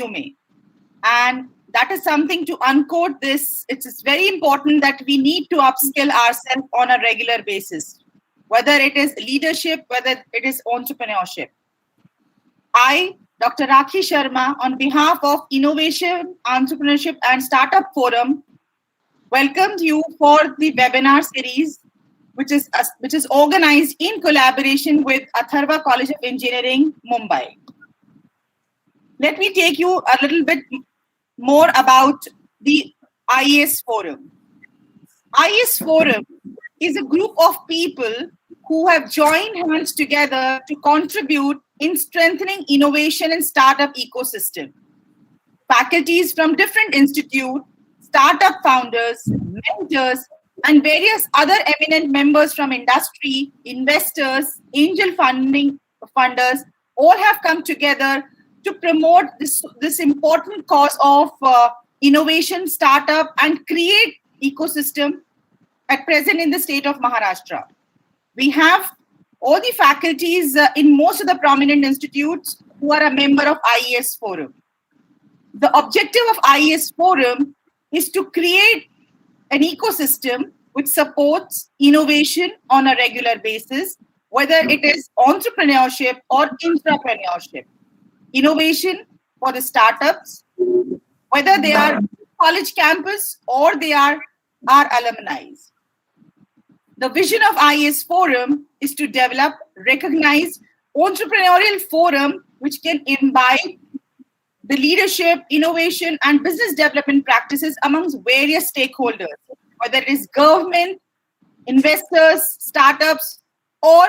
resume. And that is something to uncode this. It's very important that we need to upskill ourselves on a regular basis, whether it is leadership, whether it is entrepreneurship. I, Dr. Rakhi Sharma, on behalf of Innovation, Entrepreneurship and Startup Forum, welcomed you for the webinar series, which is organized in collaboration with Atharva College of Engineering, Mumbai. Let me take you a little bit more about the IES Forum. IES Forum is a group of people who have joined hands together to contribute in strengthening innovation and startup ecosystem. Faculties from different institutes, startup founders, mentors, and various other eminent members from industry, investors, angel funders, all have come together to promote this important cause of innovation, startup, and create ecosystem at present in the state of Maharashtra. We have all the faculties in most of the prominent institutes who are a member of IES Forum. The objective of IES Forum is to create an ecosystem which supports innovation on a regular basis, whether it is entrepreneurship or intrapreneurship. Innovation for the startups, whether they are college campus or they are our alumni. The vision of IES Forum is to develop recognized entrepreneurial forum which can imbibe the leadership, innovation, and business development practices amongst various stakeholders, whether it is government, investors, startups, or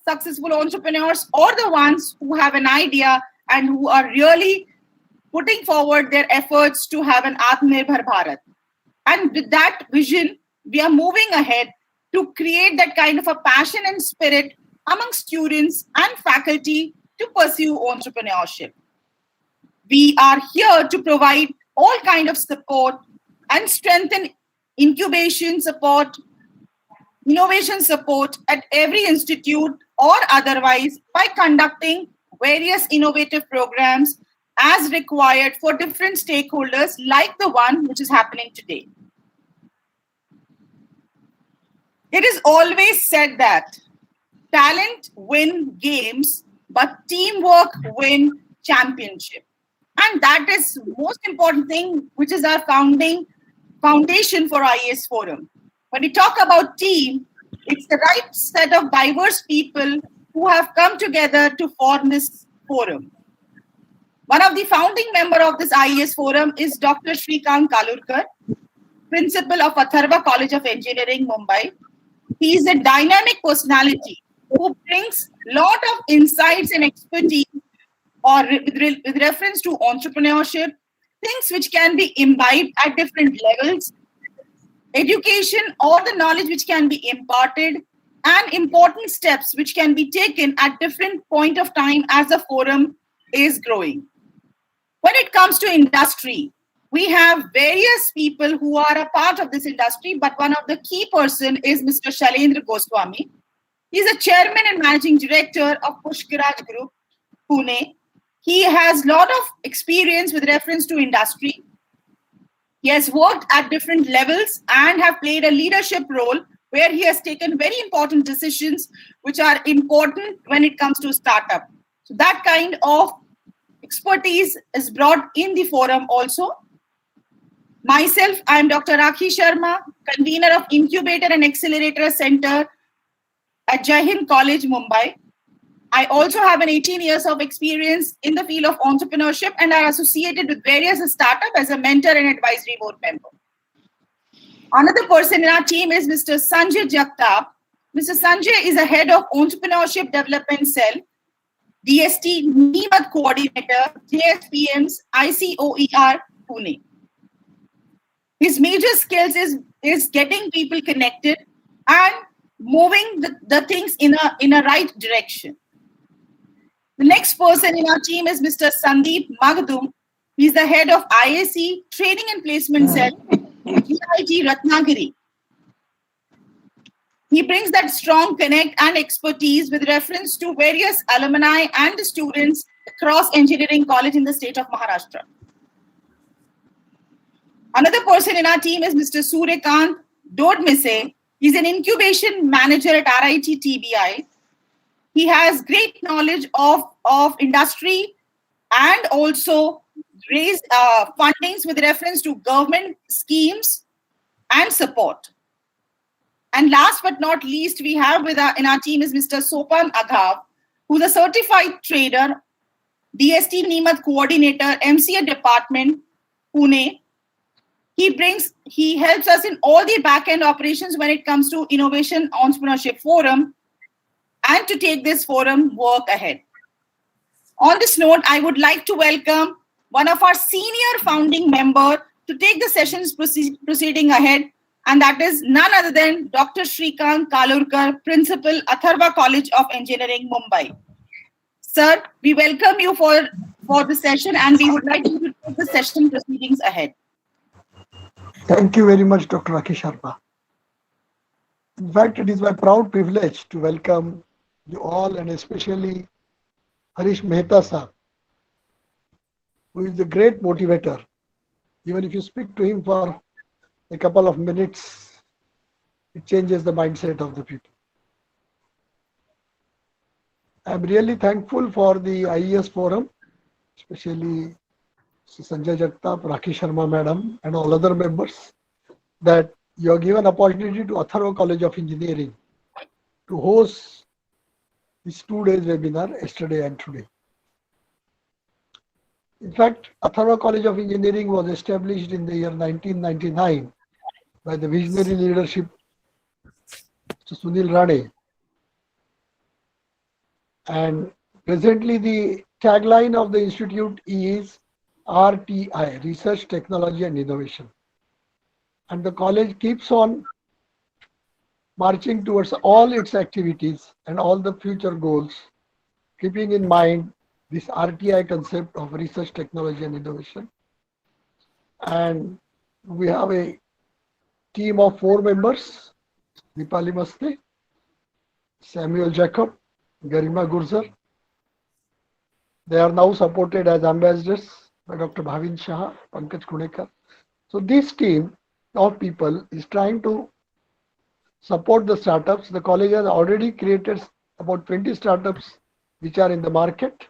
successful entrepreneurs, or the ones who have an idea and who are really putting forward their efforts to have an Atmanirbhar Bharat. And with that vision, we are moving ahead to create that kind of a passion and spirit among students and faculty to pursue entrepreneurship. We are here to provide all kind of support and strengthen incubation support, innovation support at every institute or otherwise by conducting various innovative programs as required for different stakeholders like the one which is happening today. It is always said that talent win games, but teamwork win championship. And that is most important thing, which is our foundation for IES Forum. When we talk about team, it's the right set of diverse people who have come together to form this forum. One of the founding members of this IES Forum is Dr. Shrikant Kalurkar, Principal of Atharva College of Engineering, Mumbai. He is a dynamic personality who brings a lot of insights and expertise or with reference to entrepreneurship, things which can be imbibed at different levels, education or the knowledge which can be imparted, and important steps which can be taken at different point of time as the forum is growing. When it comes to industry, we have various people who are a part of this industry, but one of the key person is Mr. Shailendra Goswami. He's a chairman and managing director of Pushkaraj Group, Pune. He has a lot of experience with reference to industry. He has worked at different levels and have played a leadership role where he has taken very important decisions which are important when it comes to startup. So that kind of expertise is brought in the forum also. Myself, I am Dr. Rakhi Sharma, convener of Incubator and Accelerator Center at Jai Hind College, Mumbai. I also have an 18 years of experience in the field of entrepreneurship and are associated with various startups as a mentor and advisory board member. Another person in our team is Mr. Sanjay Jagtap. Mr. Sanjay is a head of Entrepreneurship Development Cell, DST NEMAT Coordinator, JSPM's ICOER, Pune. His major skills is getting people connected and moving the things in a right direction. The next person in our team is Mr. Sandeep Magdum. He's the head of IAC Training and Placement Cell, GIG Ratnagiri. He brings that strong connect and expertise with reference to various alumni and students across engineering college in the state of Maharashtra. Another person in our team is Mr. Suryakant Dodmise. He's an incubation manager at RIT TBI. He has great knowledge of industry and also raise fundings with reference to government schemes and support. And last but not least, we have in our team is Mr. Sopan Aghav, who's a certified trader, DST Nimat coordinator, MCA department, Pune. He helps us in all the back-end operations when it comes to Innovation Entrepreneurship Forum and to take this forum work ahead. On this note, I would like to welcome one of our senior founding member to take the sessions proceeding ahead, and that is none other than Dr. Shrikant Kalurkar, Principal, Atharva College of Engineering, Mumbai. Sir, we welcome you for the session, and we would like you to take the session proceedings ahead. Thank you very much, Dr. Rakesh Sharma. In fact, it is my proud privilege to welcome you all, and especially Harish Mehta sir, who is a great motivator. Even if you speak to him for a couple of minutes, it changes the mindset of the people. I'm really thankful for the IES forum, especially Sanjay Jagtap, Rakesh Sharma madam, and all other members, that you are given opportunity to Atharva College of Engineering to host this 2 days webinar yesterday and today. In fact, Atharva College of Engineering was established in the year 1999 by the visionary leadership Mr. Sunil Rane. And presently the tagline of the institute is RTI, Research, Technology and Innovation. And the college keeps on marching towards all its activities and all the future goals, keeping in mind this RTI concept of research, technology and innovation. And we have a team of 4 members: Dipali Maste, Samuel Jacob, Garima Gurjar. They are now supported as ambassadors by Dr. Bhavin Shah, Pankaj Kunekar. So this team of people is trying to support the startups. The college has already created about 20 startups which are in the market.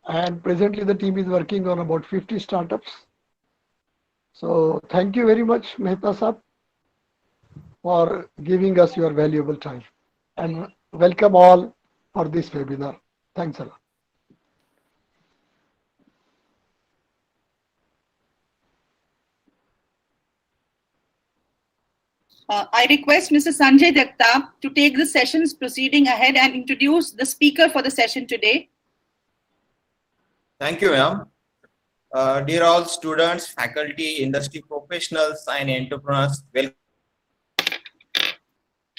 And presently the team is working on about 50 startups. So thank you very much, Mehta Sahab, for giving us your valuable time. And welcome all for this webinar. Thanks a lot. I request Mr. Sanjay Jagtap to take the sessions proceeding ahead and introduce the speaker for the session today. Thank you, ma'am. Dear all students, faculty, industry professionals, and entrepreneurs, welcome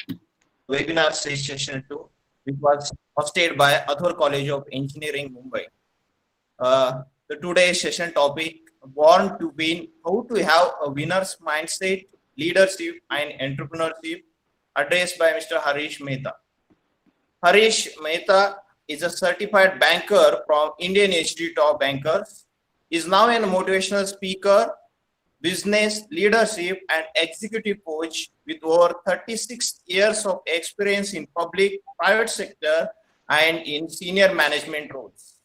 to webinar session 2, which was hosted by Atharva College of Engineering, Mumbai. The today's session topic: Born to Win: How to Have a Winner's Mindset, Leadership, and Entrepreneurship, addressed by Mr. Harish Mehta. Harish Mehta is a certified banker from Indian Institute of Bankers, is now a motivational speaker, business, leadership, and executive coach with over 36 years of experience in public, private sector, and in senior management roles.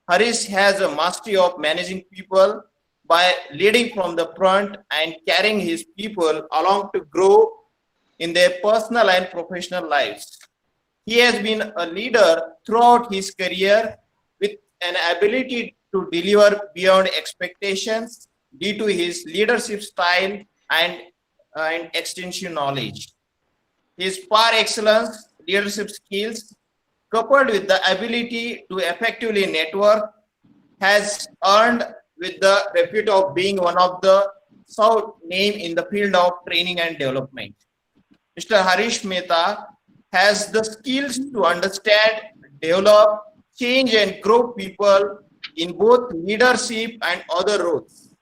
Harish has a mastery of managing people by leading from the front and carrying his people along to grow in their personal and professional lives. He has been a leader throughout his career with an ability to deliver beyond expectations due to his leadership style and extensive knowledge. His par excellence leadership skills, coupled with the ability to effectively network, has earned with the repute of being one of the sought name in the field of training and development. Mr. Harish Mehta has the skills to understand, develop, change and grow people in both leadership and other roles,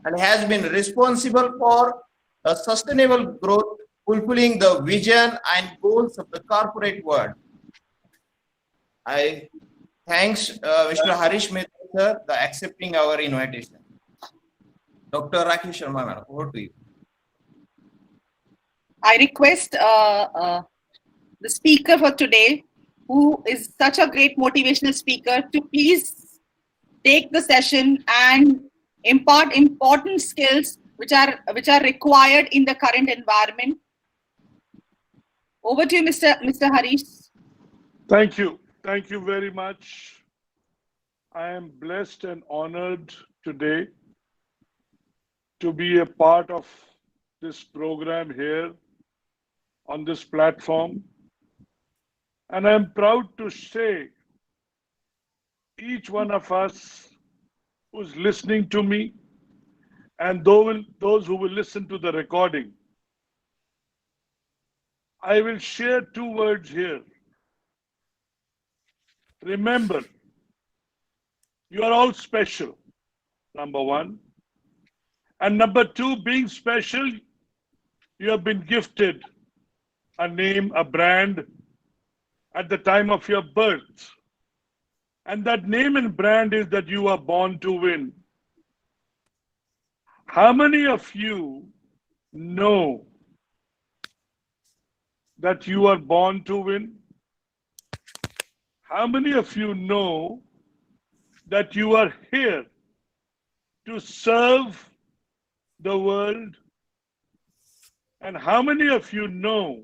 and has been responsible for a sustainable growth, fulfilling the vision and goals of the corporate world. I thanks Mr. Harish Mehta sir for accepting our invitation. Dr. Rakesh Sharma, madam, over to you. I request the speaker for today, who is such a great motivational speaker, to please take the session and impart important skills which are required in the current environment. Over to you, Mr. Harish. Thank you. Thank you very much. I am blessed and honored today to be a part of this program here on this platform. And I'm proud to say each one of us who's listening to me and those who will listen to the recording, I will share 2 words here. Remember, you are all special, number 1. And number 2, being special, you have been gifted a name, a brand at the time of your birth. And that name and brand is that you are born to win. How many of you know that you are born to win? How many of you know that you are here to serve the world? And how many of you know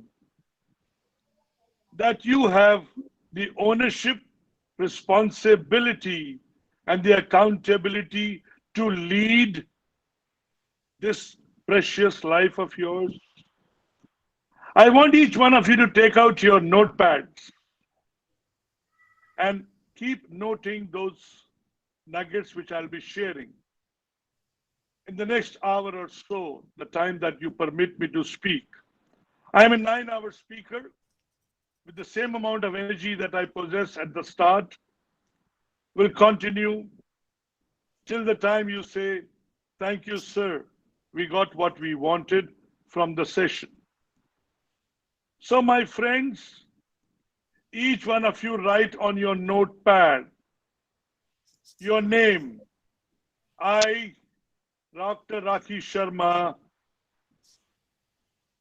that you have the ownership, responsibility, and the accountability to lead this precious life of yours? I want each one of you to take out your notepads and keep noting those nuggets which I'll be sharing. In the next hour or so, the time that you permit me to speak, I am a 9-hour speaker with the same amount of energy that I possess at the start. Will continue till the time you say, thank you, sir. We got what we wanted from the session. So my friends, each one of you write on your notepad your name. I, Dr. Rakesh Sharma,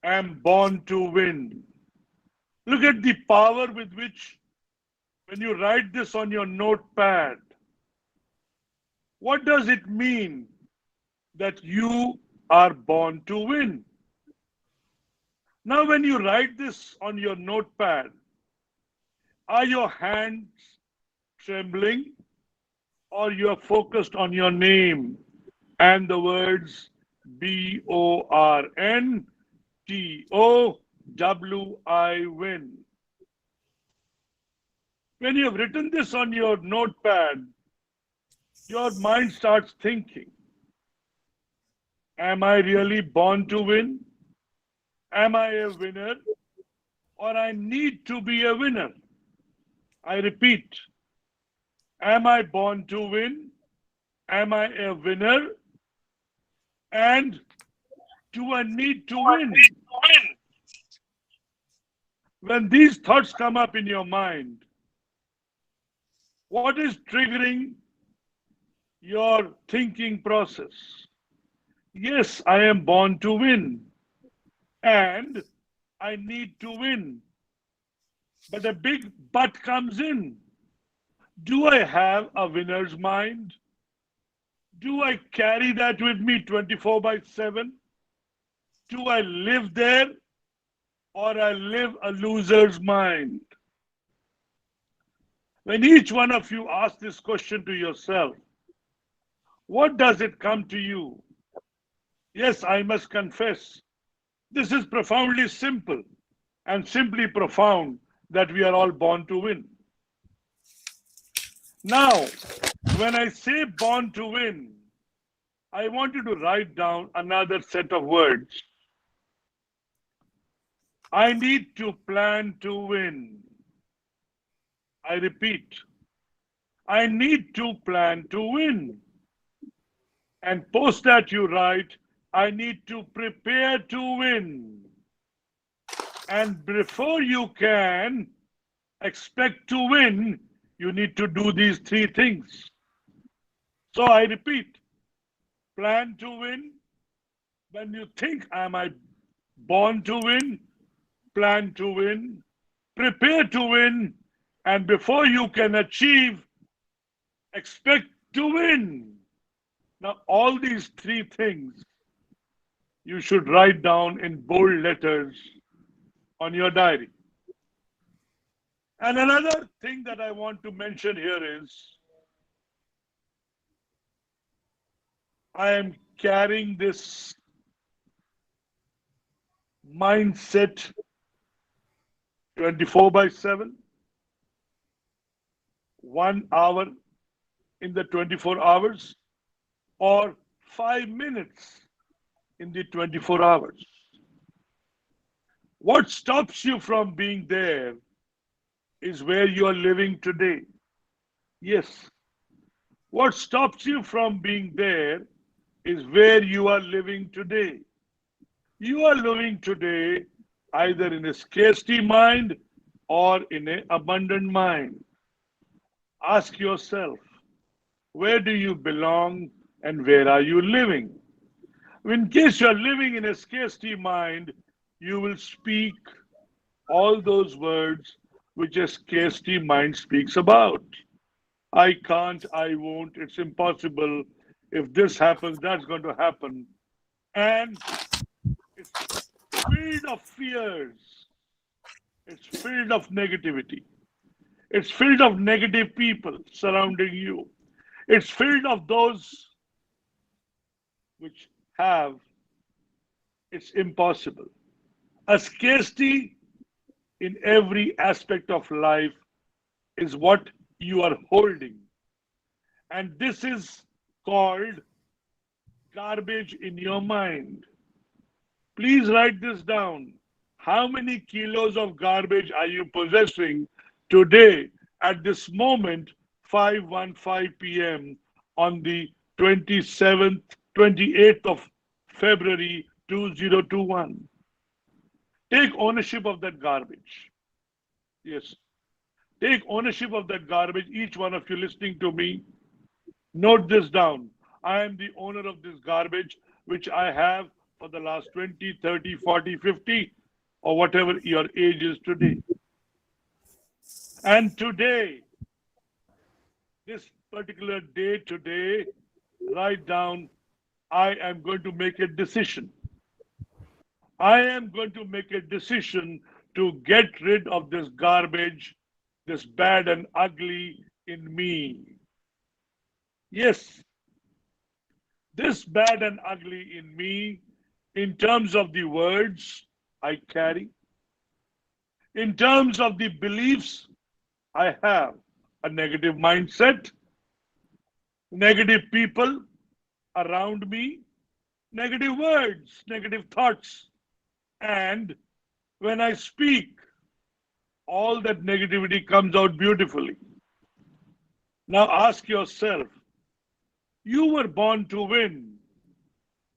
am born to win. Look at the power with which, when you write this on your notepad, what does it mean that you are born to win? Now, when you write this on your notepad, are your hands trembling, or you are focused on your name and the words BORNTOWI win? When you have written this on your notepad, your mind starts thinking, am I really born to win? Am I a winner? Or I need to be a winner? I repeat, am I born to win? Am I a winner? And do I need to win? When these thoughts come up in your mind, what is triggering your thinking process? Yes, I am born to win, and I need to win. But a big but comes in. Do I have a winner's mind? Do I carry that with me 24/7? Do I live there, or I live a loser's mind? When each one of you ask this question to yourself, what does it come to you? Yes, I must confess, this is profoundly simple and simply profound that we are all born to win. Now, when I say born to win, I want you to write down another set of words. I need to plan to win. I repeat, I need to plan to win. And post that you write, I need to prepare to win. And before you can expect to win, you need to do these 3 things. So I repeat, Plan to win. When you think, am I born to win? Plan to win. Prepare to win. And before you can achieve, expect to win. Now, all these three things you should write down in bold letters on your diary. And another thing that I want to mention here is I am carrying this mindset 24/7, 1 hour in the 24 hours, or 5 minutes in the 24 hours. What stops you from being there is where you are living today. Yes. What stops you from being there is where you are living today. You are living today either in a scarcity mind or in an abundant mind. Ask yourself, where do you belong and where are you living? In case you are living in a scarcity mind, you will speak all those words which a scarcity mind speaks about. I can't, I won't, it's impossible. If this happens, that's going to happen. And it's filled of fears. It's filled of negativity. It's filled of negative people surrounding you. It's filled of those which have, it's impossible. A scarcity in every aspect of life is what you are holding. And this is called garbage in your mind. Please write this down. How many kilos of garbage are you possessing today at this moment, 5:15 p.m. on the 28th of February 2021? Take ownership of that garbage. Yes. Take ownership of that garbage. Each one of you listening to me, note this down. I am the owner of this garbage, which I have for the last 20, 30, 40, 50, or whatever your age is today. And today, this particular day today, write down, I am going to make a decision. I am going to make a decision to get rid of this garbage, this bad and ugly in me. Yes, this bad and ugly in me, in terms of the words I carry, in terms of the beliefs I have, a negative mindset, negative people around me, negative words, negative thoughts. And when I speak, all that negativity comes out beautifully. Now ask yourself, you were born to win,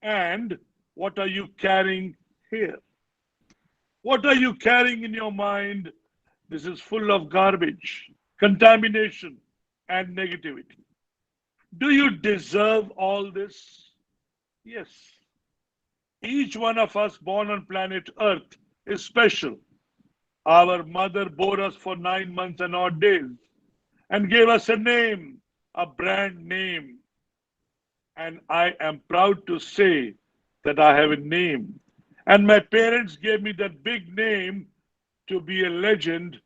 and what are you carrying here? What are you carrying in your mind? This is full of garbage, contamination, and negativity. Do you deserve all this? Yes. Each one of us born on planet Earth is special. Our mother bore us for 9 months and odd days and gave us a name, a brand name. And I am proud to say that I have a name. And my parents gave me that big name to be a legend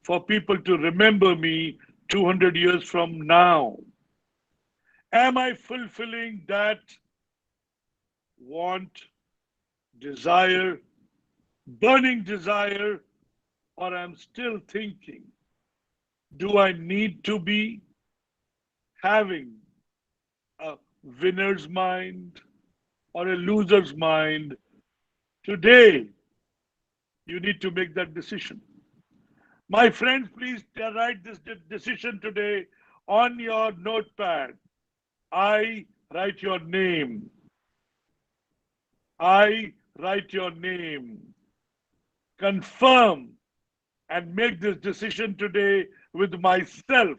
for people to remember me 200 years from now. Am I fulfilling that want, desire, burning desire, or I'm still thinking, do I need to be having a winner's mind or a loser's mind? Today, you need to make that decision. My friends, please write this decision today on your notepad. I write your name. I write your name. Confirm and make this decision today with myself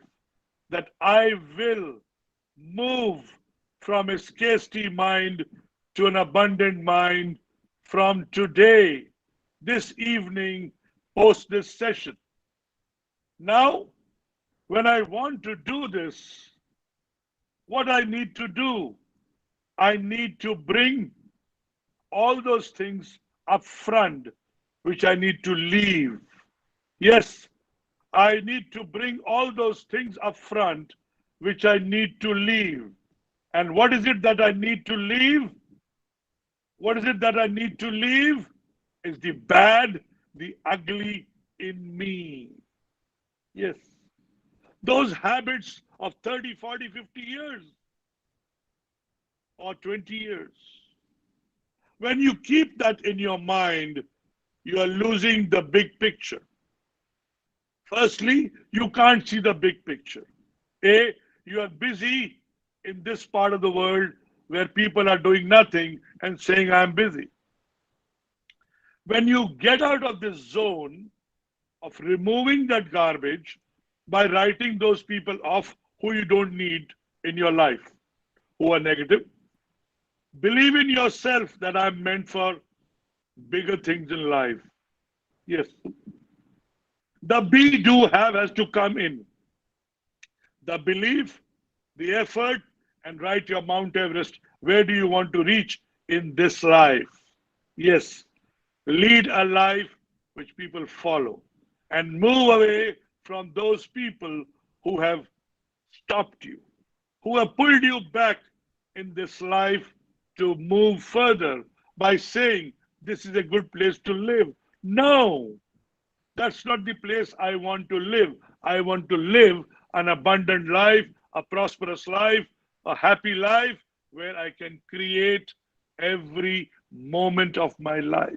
that I will move from a scarcity mind to an abundant mind from today, this evening, post this session. Now, when I want to do this, what I need to do, I need to bring all those things up front which I need to leave. Yes, I need to bring all those things up front which I need to leave. And what is it that I need to leave? What is it that I need to leave? Is the bad, the ugly in me. Yes. Those habits of 30, 40, 50 years or 20 years. When you keep that in your mind, you are losing the big picture. Firstly, you can't see the big picture. A, you are busy in this part of the world where people are doing nothing and saying, I'm busy. When you get out of this zone of removing that garbage by writing those people off who you don't need in your life, who are negative, believe in yourself that I'm meant for bigger things in life. Yes. The be, do, have has to come in. The belief, the effort, and write your Mount Everest. Where do you want to reach in this life? Yes. Lead a life which people follow and move away from those people who have stopped you, who have pulled you back in this life to move further by saying, this is a good place to live. No, that's not the place I want to live. I want to live an abundant life, a prosperous life, a happy life where I can create every moment of my life.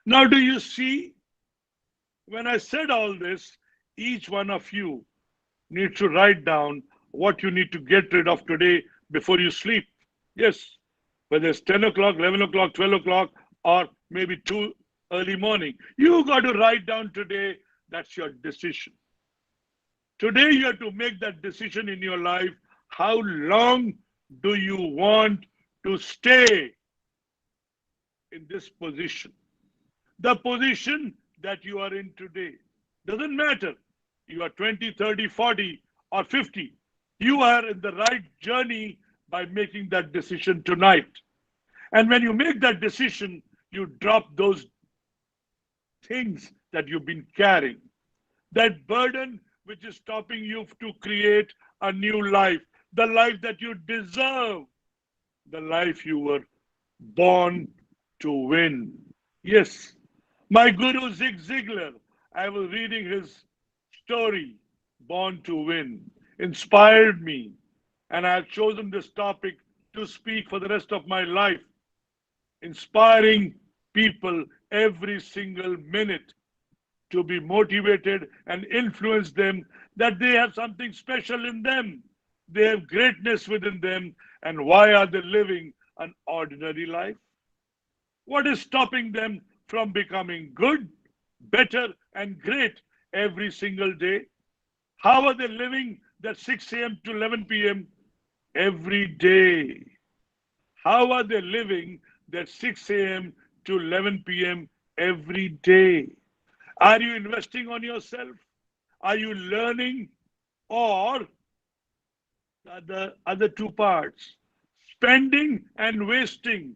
Now, do you see? When I said all this, each one of you needs to write down what you need to get rid of today before you sleep. Yes, whether it's 10 o'clock, 11 o'clock, 12 o'clock, or maybe 2 early morning. You got to write down today, that's your decision. Today you have to make that decision in your life. How long do you want to stay in this position? The position that you are in today. Doesn't matter. You are 20, 30, 40, or 50. You are in the right journey by making that decision tonight. And when you make that decision, you drop those things that you've been carrying. That burden which is stopping you to create a new life. The life that you deserve. The life you were born to win. Yes. My guru Zig Ziglar, I was reading his story, Born to Win, inspired me. And I have chosen this topic to speak for the rest of my life, inspiring people every single minute to be motivated and influence them that they have something special in them. They have greatness within them. And why are they living an ordinary life? What is stopping them from becoming good, better, and great every single day? How are they living that 6 a.m. to 11 p.m. every day? How are they living that 6 a.m. to 11 p.m. every day? Are you investing on yourself? Are you learning? Or the other two parts, spending and wasting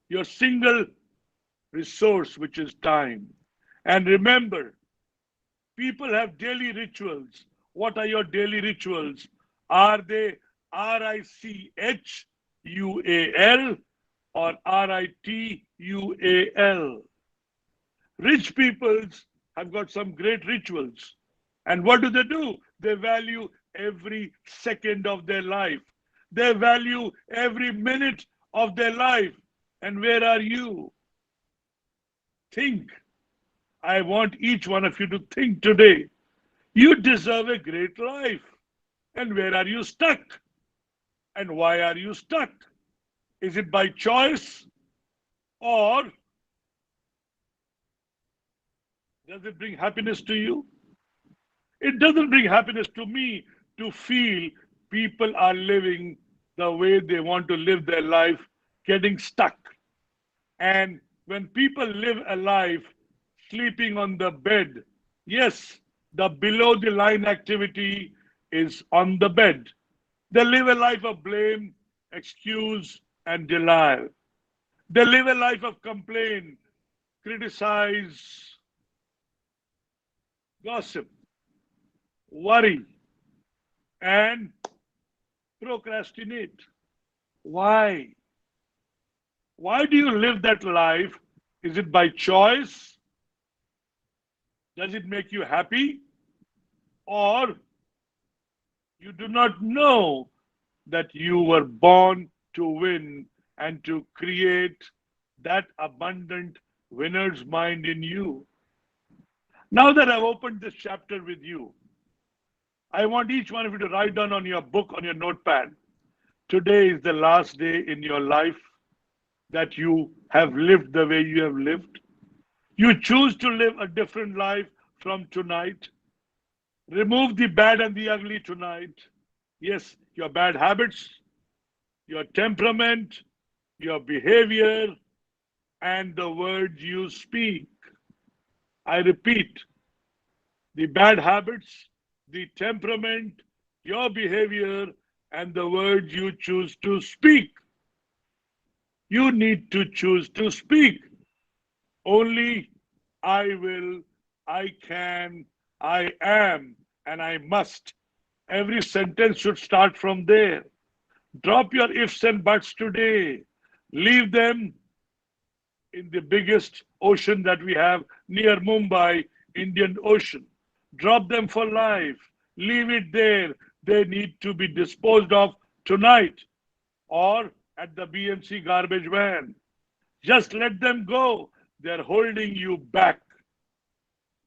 your single resource, which is time. And remember, people have daily rituals. What are your daily rituals? Are they RICHUAL or RITUAL? Rich peoples have got some great rituals. And what do? They value every second of their life. They value every minute of their life. And where are you? Think. I want each one of you to think today. You deserve a great life. And where are you stuck? And why are you stuck? Is it by choice? Or does it bring happiness to you? It doesn't bring happiness to me to feel people are living the way they want to live their life getting stuck. And when people live a life sleeping on the bed, yes, the below the line activity is on the bed. They live a life of blame, excuse, and denial. They live a life of complaint, criticize, gossip, worry, and procrastinate. Why? Why do you live that life? Is it by choice? Does it make you happy? Or you do not know that you were born to win and to create that abundant winner's mind in you? Now that I've opened this chapter with you, I want each one of you to write down on your book, on your notepad. Today is the last day in your life that you have lived the way you have lived. You choose to live a different life from tonight. Remove the bad and the ugly tonight. Yes, your bad habits, your temperament, your behavior, and the words you speak. I repeat, the bad habits, the temperament, your behavior, and the words you choose to speak. You need to choose to speak. Only I will, I can, I am, and I must. Every sentence should start from there. Drop your ifs and buts today. Leave them in the biggest ocean that we have near Mumbai, Indian Ocean. Drop them for life. Leave it there. They need to be disposed of tonight or at the BMC garbage van. Just let them go. They're holding you back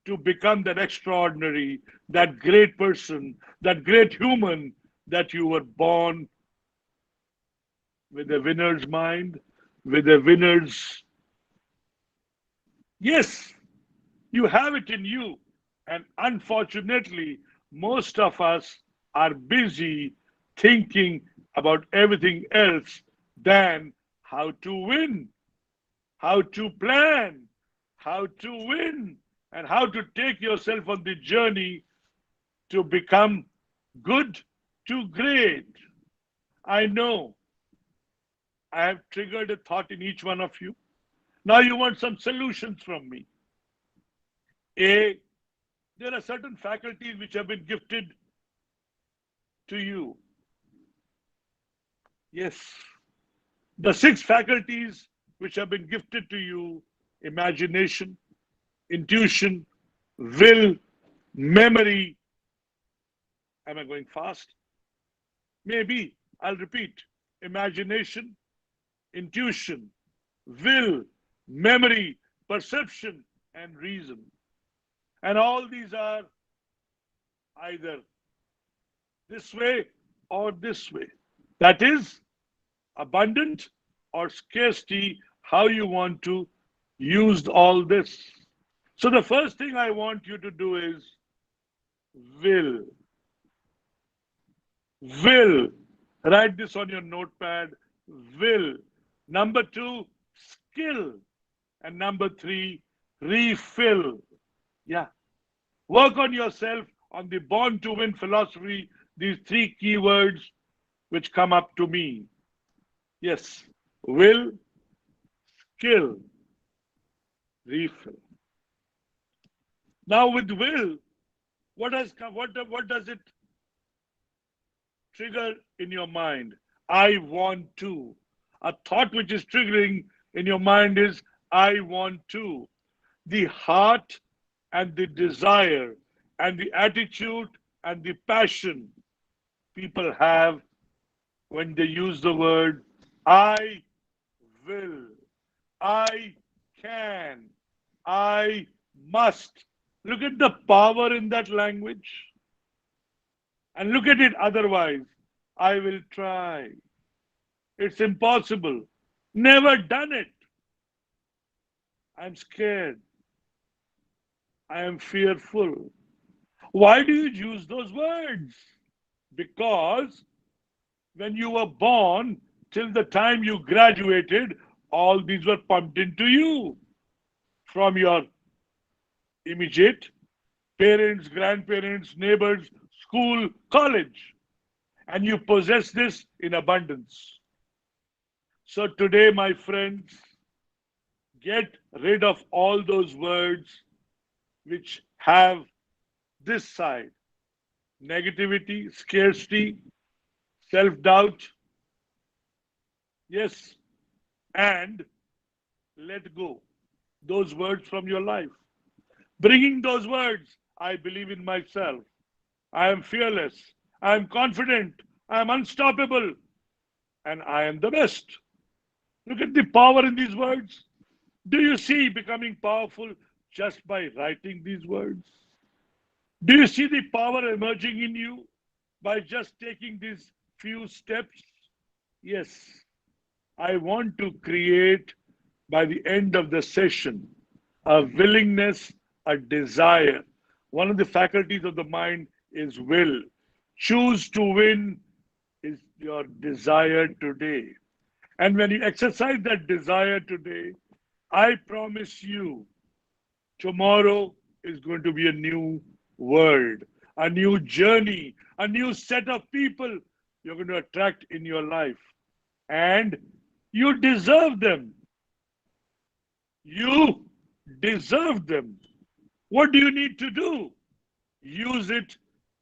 to become that extraordinary, that great person, that great human that you were born with a winner's mind, with a winner's. Yes, you have it in you. And unfortunately, most of us are busy thinking about everything else than how to win, how to plan, how to win, and how to take yourself on the journey to become good to great. I know I have triggered a thought in each one of you. Now you want some solutions from me. A, there are certain faculties which have been gifted to you. Yes, the six faculties which have been gifted to you: imagination, intuition, will, memory. Am I going fast? Maybe I'll repeat: imagination, intuition, will, memory, perception, and reason. And all these are either this way or this way. That is abundant or scarcity, how you want to use all this. So the first thing I want you to do is will. Will. Write this on your notepad. Will. Number two, skill. And number three, refill. Yeah. Work on yourself on the born to win philosophy, these three keywords which come up to me. Yes. Will, skill, refill. Now with will, what has come, what does it trigger in your mind? I want to. A thought which is triggering in your mind is I want to. The heart and the desire and the attitude and the passion people have when they use the word I will, I can, I must. Look at the power in that language. And look at it otherwise. I will try. It's impossible. Never done it. I'm scared. I am fearful. Why do you use those words? Because when you were born till the time you graduated, all these were pumped into you from your immediate parents, grandparents, neighbors, school, college, and you possess this in abundance. So today, my friends, get rid of all those words which have this side: negativity, scarcity, self-doubt. Yes, and let go those words from your life. Bringing those words: I believe in myself, I am fearless, I am confident, I am unstoppable, and I am the best. Look at the power in these words. Do you see becoming powerful just by writing these words? Do you see the power emerging in you by just taking these few steps? Yes, I want to create by the end of the session a willingness, a desire. One of the faculties of the mind is will. Choose to win is your desire today. And when you exercise that desire today, I promise you, tomorrow is going to be a new world, a new journey, a new set of people you're going to attract in your life. And you deserve them. You deserve them. What do you need to do? Use it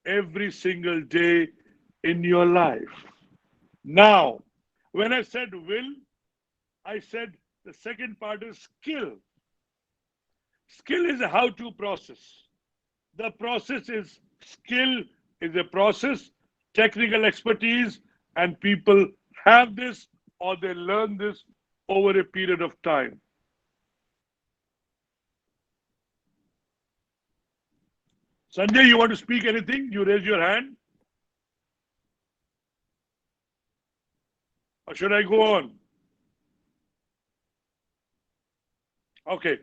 every single day in your life. Now, when I said will, I said the second part is skill. Skill is a how-to process. The process is skill is a process, technical expertise, and people have this or they learn this over a period of time. Sanjay, you want to speak anything? You raise your hand. Or should I go on? Okay.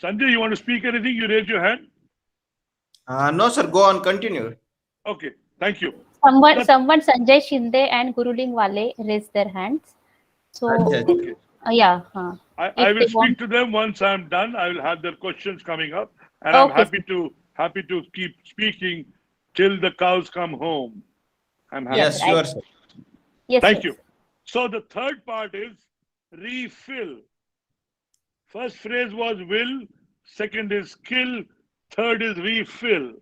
Sanjay, you want to speak anything? You raise your hand. No, sir. Go on. Continue. Okay. Thank you. Someone Sanjay Shinde and Guruling Wale raised their hands. So, Okay. yeah. I will speak to them once I'm done. I will have their questions coming up, and I'm Okay. happy to keep speaking till the cows come home. I'm happy. Yes, right. sure, sir. Yes. Thank yes. you. So the third part is refill. First phrase was will, second is skill, third is refill.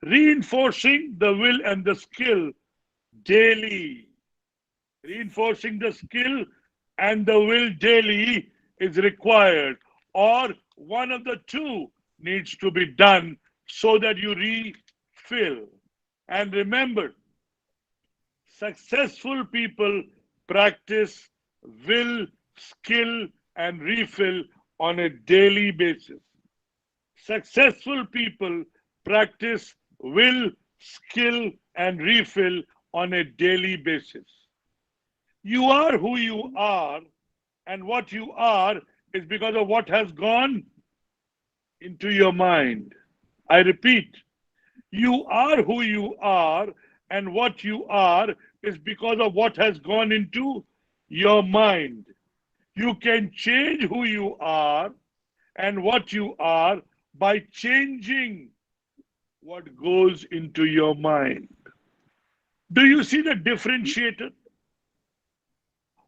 Reinforcing the will and the skill daily. Reinforcing the skill and the will daily is required, or one of the two needs to be done so that you refill. And remember, successful people practice will, skill, and refill on a daily basis. Successful people practice will, skill, and refill on a daily basis. You are who you are, and what you are is because of what has gone into your mind. I repeat, you are who you are, and what you are is because of what has gone into your mind. You can change who you are and what you are by changing what goes into your mind. Do you see the differentiator?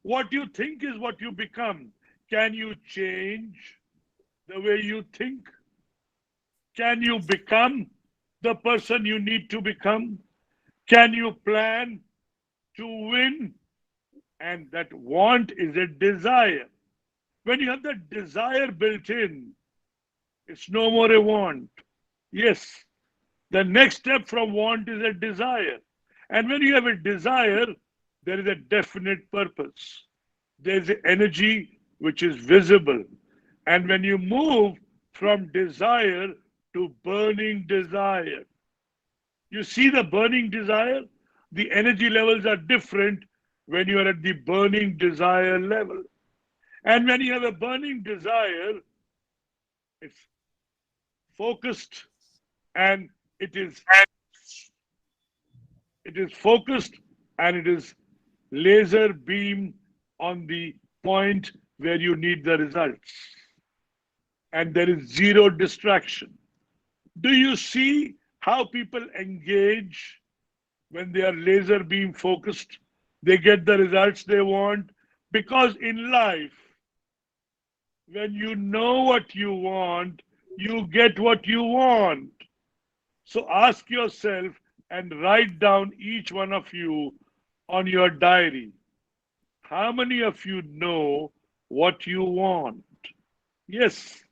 What you think is what you become. Can you change the way you think? Can you become the person you need to become? Can you plan to win? And that want is a desire. When you have that desire built in, it's no more a want. Yes, the next step from want is a desire. And when you have a desire, there is a definite purpose. There's an energy which is visible. And when you move from desire to burning desire, you see the burning desire? The energy levels are different when you are at the burning desire level. And when you have a burning desire, it's focused, and it is focused, and it is laser beam on the point where you need the results, and there is zero distraction. Do you see how people engage when they are laser beam focused? They get the results they want, because in life, when you know what you want, you get what you want. So ask yourself and write down, each one of you, on your diary. How many of you know what you want? Yes.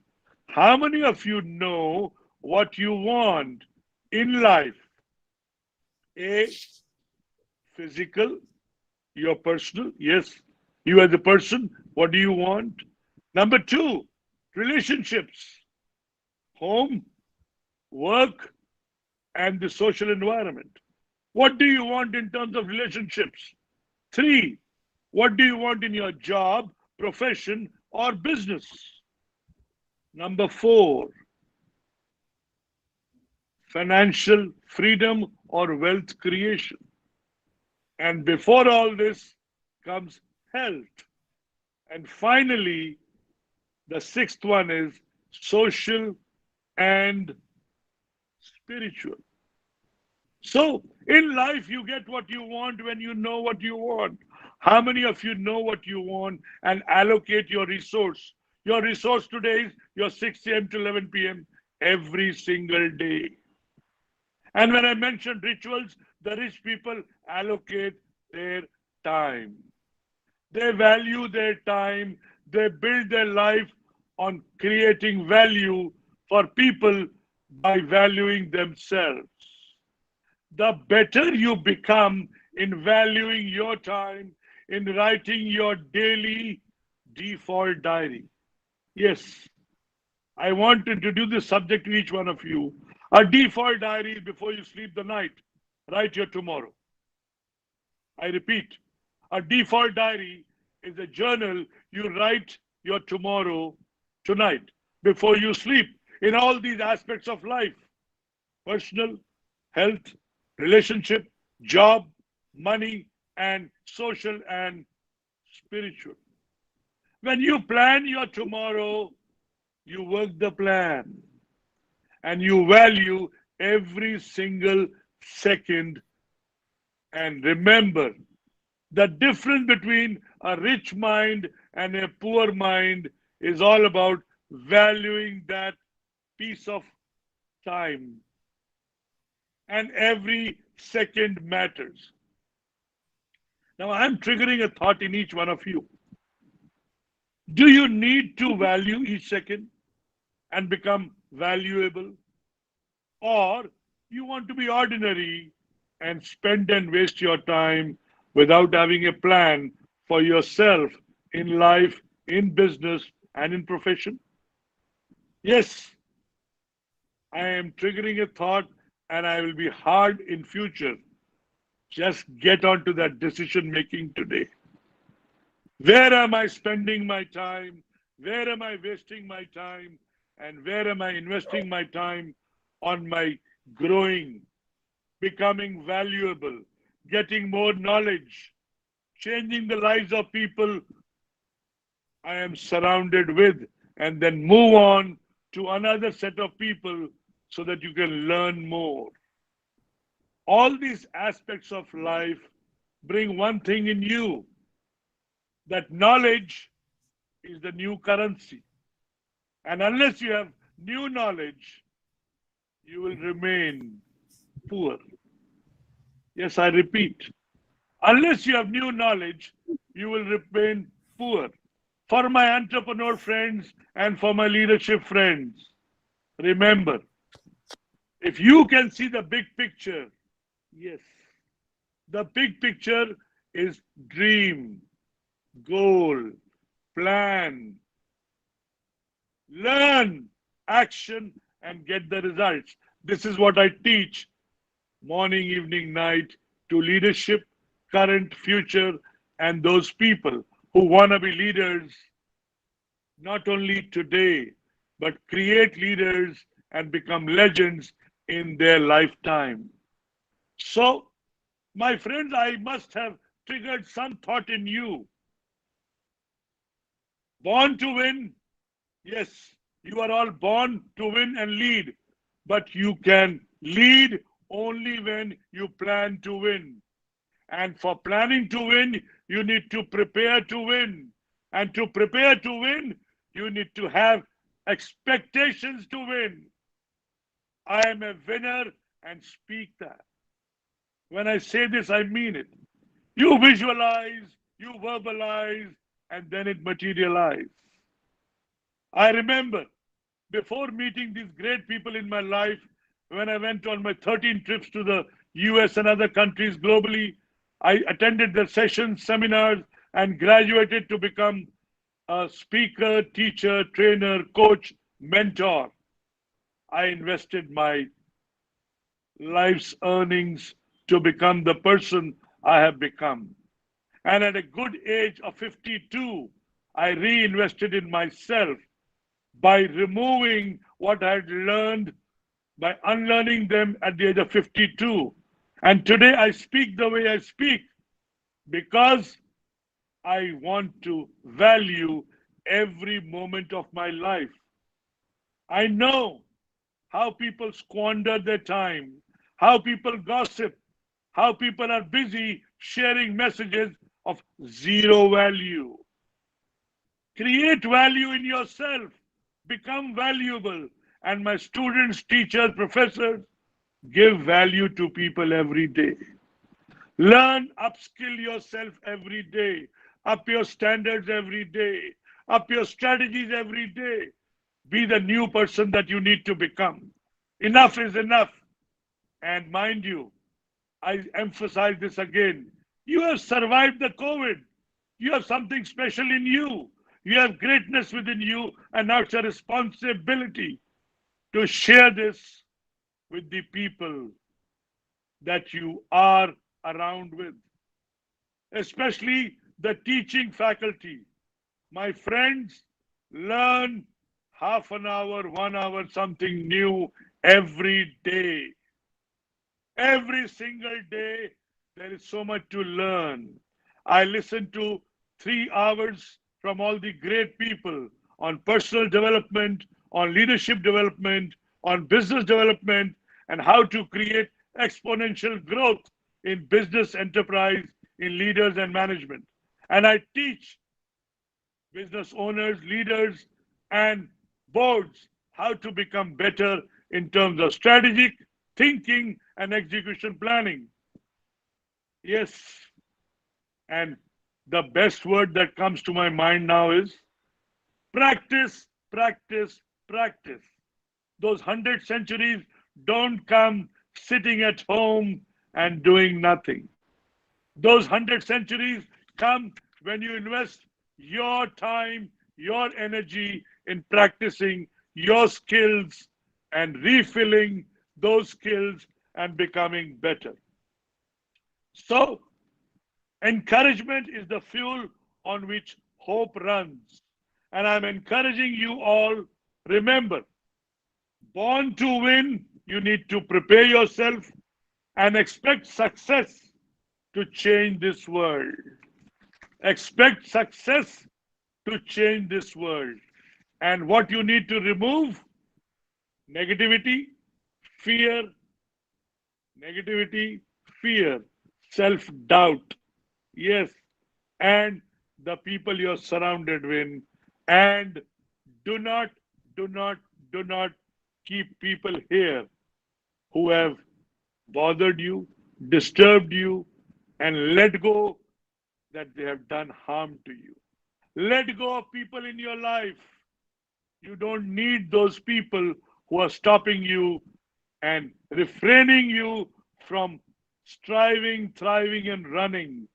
How many of you know what you want in life? A, physical, your personal. Yes. You as a person, what do you want? Number two, relationships, home, work, and the social environment. What do you want in terms of relationships? Three, what do you want in your job, profession, or business? Number four, financial freedom or wealth creation. And before all this comes health. And finally, the sixth one is social and spiritual. So in life, you get what you want when you know what you want. How many of you know what you want and allocate your resource? Your resource today is your 6 a.m. to 11 p.m. every single day. And when I mentioned rituals, the rich people allocate their time. They value their time. They build their life on creating value for people by valuing themselves. The better you become in valuing your time, in writing your daily default diary. Yes, I want to introduce this subject to each one of you. A default diary before you sleep the night. Write your tomorrow. I repeat, a default diary is a journal you write your tomorrow tonight before you sleep in all these aspects of life: personal, health, relationship, job, money, and social and spiritual. When you plan your tomorrow, you work the plan and you value every single second. And remember, the difference between a rich mind and a poor mind is all about valuing that piece of time. And every second matters. Now, I'm triggering a thought in each one of you. Do you need to value each second and become valuable? Or you want to be ordinary and spend and waste your time without having a plan for yourself in life, in business, and in profession? Yes, I am triggering a thought, and I will be hard in future. Just get on to that decision making today. Where am I spending my time? Where am I wasting my time? And where am I investing my time on my growing, becoming valuable, getting more knowledge, changing the lives of people I am surrounded with, and then move on to another set of people so that you can learn more. All these aspects of life bring one thing in you, that knowledge is the new currency. And unless you have new knowledge, you will remain poor. Yes, I repeat, unless you have new knowledge, you will remain poor. For my entrepreneur friends and for my leadership friends, remember, if you can see the big picture, yes, the big picture is dream, goal, plan, learn, action, and get the results. This is what I teach morning, evening, night to leadership, current, future, and those people who want to be leaders, not only today, but create leaders and become legends in their lifetime. So, my friends, I must have triggered some thought in you. Born to win? Yes, you are all born to win and lead, but you can lead only when you plan to win. And for planning to win, you need to prepare to win. And to prepare to win, you need to have expectations to win. I am a winner and speak that. When I say this, I mean it. You visualize, you verbalize, and then it materializes. I remember before meeting these great people in my life, when I went on my 13 trips to the US and other countries globally, I attended their sessions, seminars, and graduated to become a speaker, teacher, trainer, coach, mentor. I invested my life's earnings to become the person I have become. And at a good age of 52, I reinvested in myself by removing what I had learned, by unlearning them at the age of 52. And today I speak the way I speak because I want to value every moment of my life. I know how people squander their time, how people gossip, how people are busy sharing messages of zero value. Create value in yourself, become valuable. And my students, teachers, professors give value to people every day. Learn, upskill yourself every day, up your standards every day, up your strategies every day. Be the new person that you need to become. Enough is enough. And mind you, I emphasize this again. You have survived the COVID. You have something special in you. You have greatness within you, and now it's a responsibility to share this with the people that you are around with, especially the teaching faculty. My friends, learn half an hour, 1 hour, something new every day. Every single day, there is so much to learn. I listen to 3 hours from all the great people on personal development, on leadership development, on business development, and how to create exponential growth in business enterprise, in leaders and management. And I teach business owners, leaders, and boards how to become better in terms of strategic thinking and execution planning. Yes, and the best word that comes to my mind now is practice, practice, practice. Those 100 centuries don't come sitting at home and doing nothing. Those 100 centuries come when you invest your time, your energy in practicing your skills and refilling those skills and becoming better. So, encouragement is the fuel on which hope runs. And I'm encouraging you all, remember, born to win, you need to prepare yourself and expect success to change this world. Expect success to change this world. And what you need to remove? Negativity, fear, negativity, fear, self doubt. Yes. And the people you're surrounded with. And do not, do not, do not keep people here who have bothered you, disturbed you, and let go that they have done harm to you. Let go of people in your life. You don't need those people who are stopping you and refraining you from striving, thriving, and running.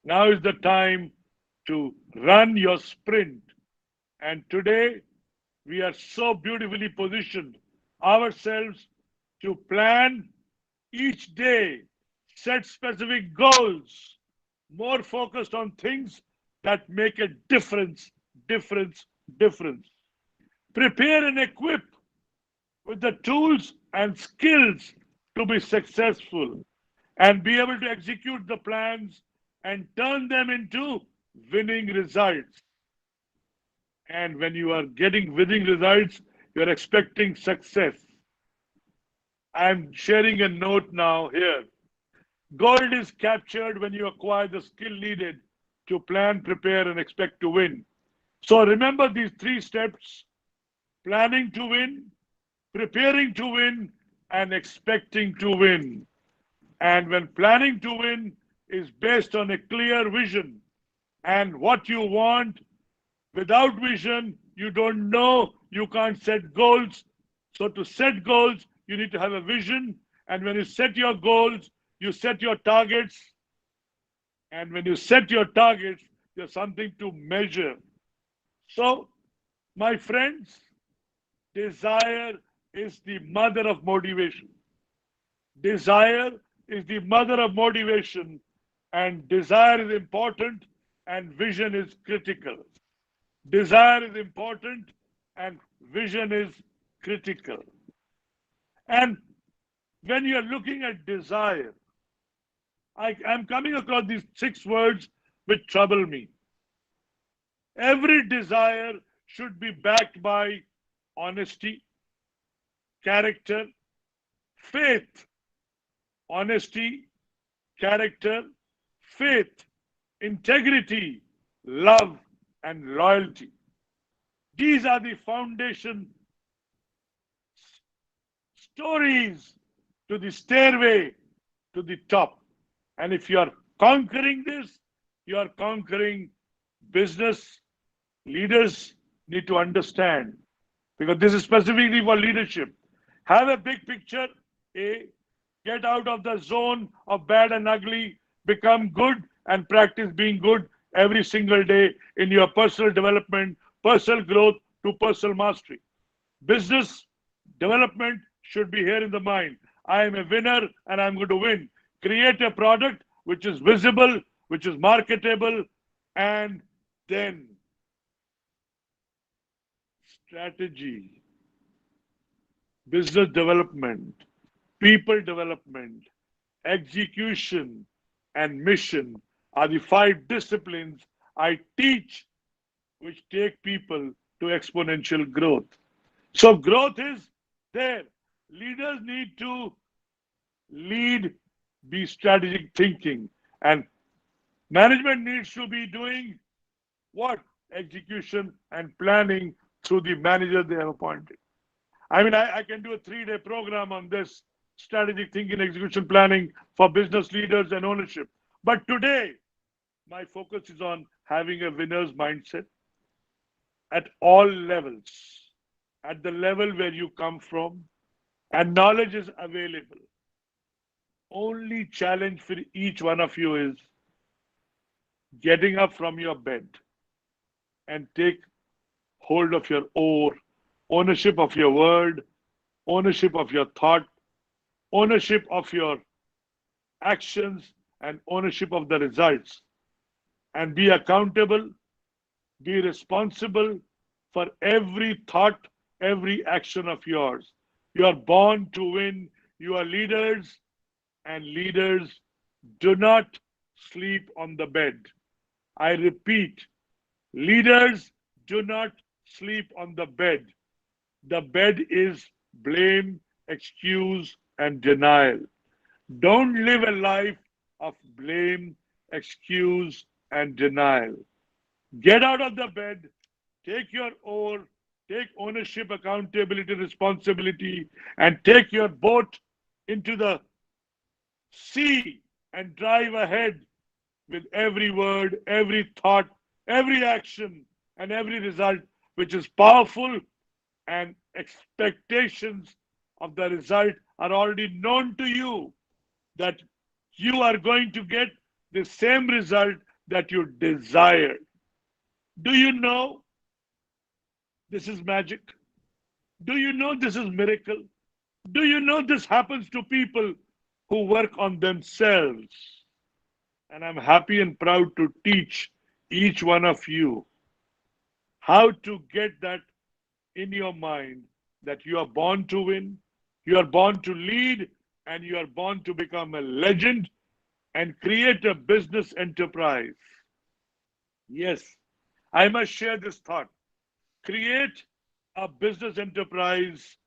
Now is the time to run your sprint. And today, we are so beautifully positioned ourselves to plan each day, set specific goals, more focused on things that make a difference, difference, difference. Prepare and equip with the tools and skills to be successful and be able to execute the plans and turn them into winning results. And when you are getting winning results, you're expecting success. I'm sharing a note now here. Gold is captured when you acquire the skill needed to plan, prepare, and expect to win. So remember these three steps: planning to win, preparing to win, and expecting to win. And when planning to win is based on a clear vision and what you want, without vision, you don't know, you can't set goals. So to set goals, you need to have a vision. And when you set your goals, you set your targets. And when you set your targets, there's something to measure. So, my friends, desire is the mother of motivation. Desire is the mother of motivation, and desire is important, and vision is critical. Desire is important, and vision is critical. And when you're looking at desire, I'm coming across these 6 words which trouble me. Every desire should be backed by honesty, character, faith. Honesty, character, faith, integrity, love, and loyalty. These are the foundation stories to the stairway to the top. And if you are conquering this, you are conquering business. Leaders need to understand, because this is specifically for leadership. Have a big picture. Get out of the zone of bad and ugly, become good, and practice being good every single day in your personal development, personal growth to personal mastery. Business development should be here in the mind. I am a winner and I'm going to win. Create a product which is visible, which is marketable, and then strategy, business development, people development, execution, and mission are the 5 disciplines I teach which take people to exponential growth. So growth is there. Leaders need to lead, be strategic thinking, and management needs to be doing what? Execution and planning through the manager they have appointed. I mean, I can do a 3-day program on this strategic thinking, execution, planning for business leaders and ownership. But today, my focus is on having a winner's mindset at all levels, at the level where you come from, and knowledge is available. Only challenge for each one of you is getting up from your bed and take hold of your oar, ownership of your word, ownership of your thought, ownership of your actions, and ownership of the results. And be accountable, be responsible for every thought, every action of yours. You are born to win. You are leaders, and leaders do not sleep on the bed. I repeat, leaders do not sleep on the bed. The bed is blame, excuse, and denial. Don't live a life of blame, excuse, and denial. Get out of the bed, take your oar, take ownership, accountability, responsibility, and take your boat into the sea and drive ahead with every word, every thought, every action, and every result which is powerful, and expectations of the result are already known to you, that you are going to get the same result that you desired. Do you know this is magic? Do you know this is miracle? Do you know this happens to people who work on themselves? And I'm happy and proud to teach each one of you how to get that in your mind that you are born to win, you are born to lead, and you are born to become a legend and create a business enterprise. Yes, I must share this thought. Create a business enterprise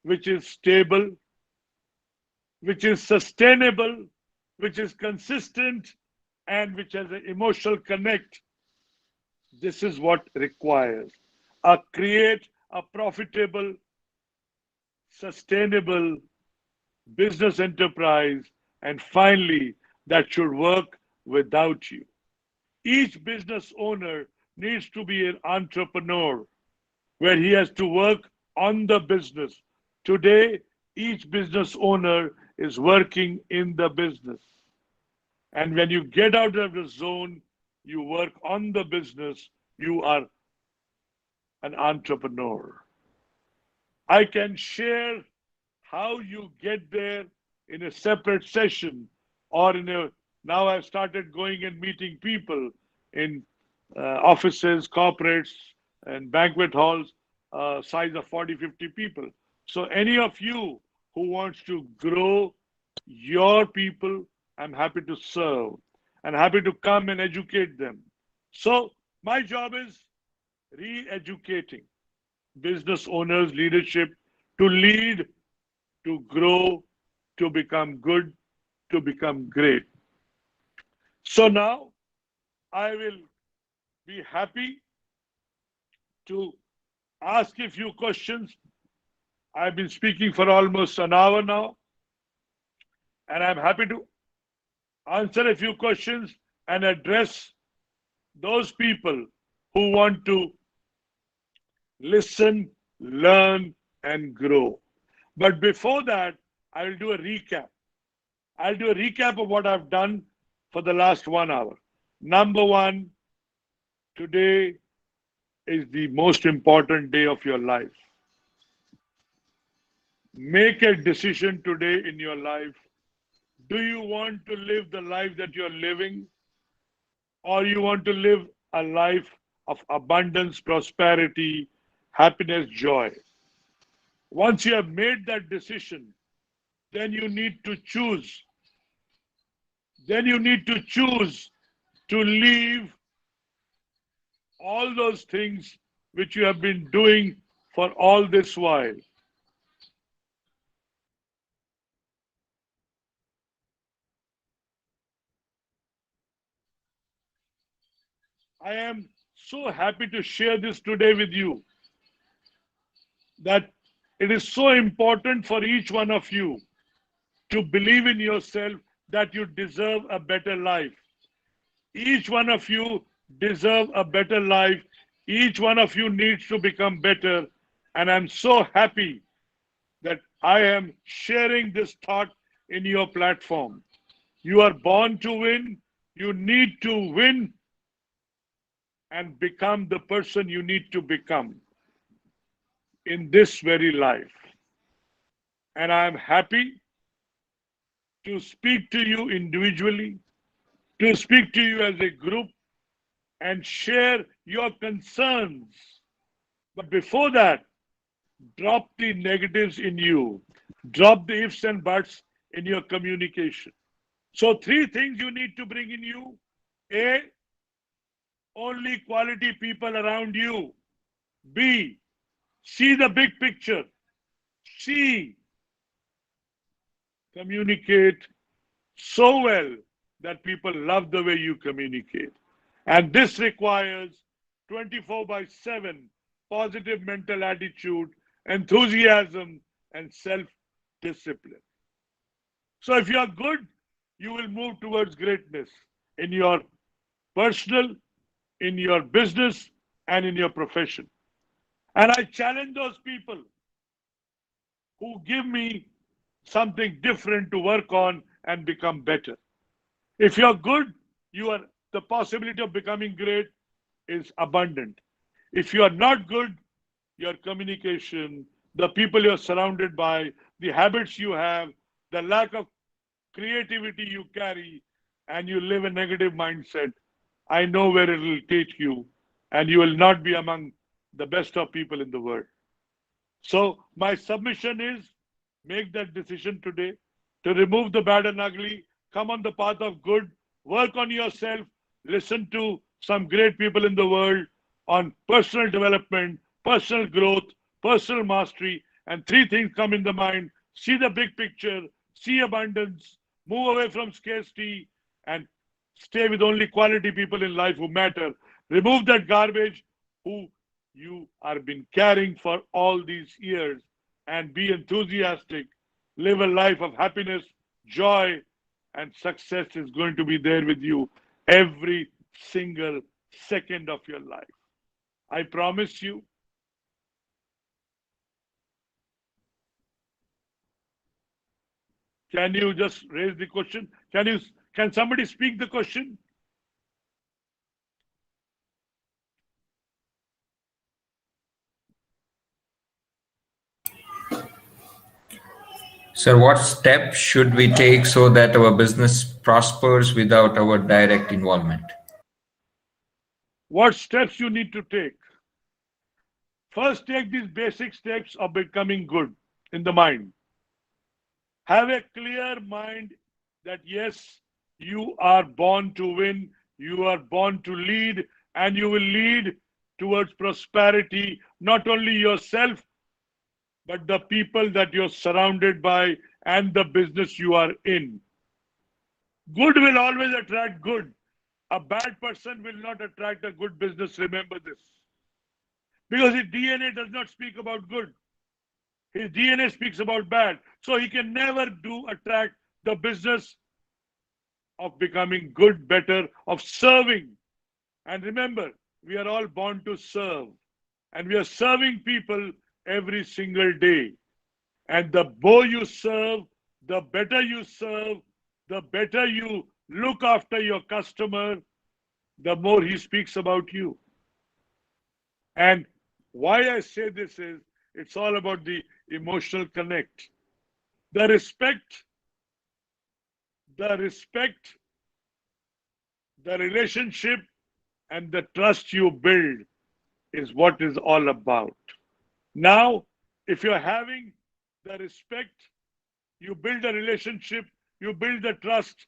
which is stable, which is sustainable, which is consistent, and which has an emotional connect. This is what requires. Create a profitable, sustainable business enterprise, and finally, that should work without you. Each business owner needs to be an entrepreneur where he has to work on the business. Today, each business owner is working in the business. And when you get out of the zone, you work on the business, you are an entrepreneur. I can share how you get there in a separate session or in a, now I've started going and meeting people in offices, corporates, and banquet halls, size of 40, 50 people. So any of you who wants to grow your people, I'm happy to serve and happy to come and educate them. So my job is re-educating business owners, leadership to lead, to grow, to become good, to become great. So now I will be happy to ask a few questions. I've been speaking for almost an hour now, and I'm happy to answer a few questions and address those people who want to listen, learn, and grow. But before that, I will do a recap. I'll do a recap of what I've done for the last 1 hour. Number one, today is the most important day of your life. Make a decision today in your life. Do you want to live the life that you're living? Or you want to live a life of abundance, prosperity, happiness, joy? Once you have made that decision, then you need to choose. Then you need to choose to leave all those things which you have been doing for all this while. I am so happy to share this today with you that it is so important for each one of you to believe in yourself that you deserve a better life. Each one of you deserve a better life. Each one of you needs to become better. And I'm so happy that I am sharing this thought in your platform. You are born to win. You need to win and become the person you need to become in this very life. And I'm happy to speak to you individually, to speak to you as a group and share your concerns. But before that, drop the negatives in you, drop the ifs and buts in your communication. So, three things you need to bring in you. A, only quality people around you. B, see the big picture. C, communicate so well that people love the way you communicate. And this requires 24/7 positive mental attitude, enthusiasm, and self-discipline. So if you are good, you will move towards greatness in your personal, in your business, and in your profession. And I challenge those people who give me something different to work on and become better. If you're good, the possibility of becoming great is abundant. If you are not good, your communication, the people you're surrounded by, the habits you have, the lack of creativity you carry, and you live a negative mindset, I know where it will take you, and you will not be among the best of people in the world. So my submission is make that decision today to remove the bad and ugly, come on the path of good, work on yourself, listen to some great people in the world on personal development, personal growth, personal mastery, and three things come in the mind. See the big picture, see abundance, move away from scarcity, and stay with only quality people in life who matter. Remove that garbage who you are been carrying for all these years, and be enthusiastic. Live a life of happiness, joy, and success is going to be there with you every single second of your life. I promise you. Can you just raise the question? Can somebody speak the question? Sir, what steps should we take so that our business prospers without our direct involvement? What steps you need to take? First, take these basic steps of becoming good in the mind. Have a clear mind that yes, you are born to win, you are born to lead, and you will lead towards prosperity, not only yourself, but the people that you're surrounded by and the business you are in. Good will always attract good. A bad person will not attract a good business. Remember this. Because his DNA does not speak about good. His DNA speaks about bad. So he can never attract the business of becoming good, better, of serving. And remember, we are all born to serve. And we are serving people every single day. And the more you serve, the better you serve, the better you look after your customer, the more he speaks about you. And why I say this is, it's all about the emotional connect. The respect, the relationship, and the trust you build is what is all about. Now, if you're having the respect, you build a relationship, you build the trust,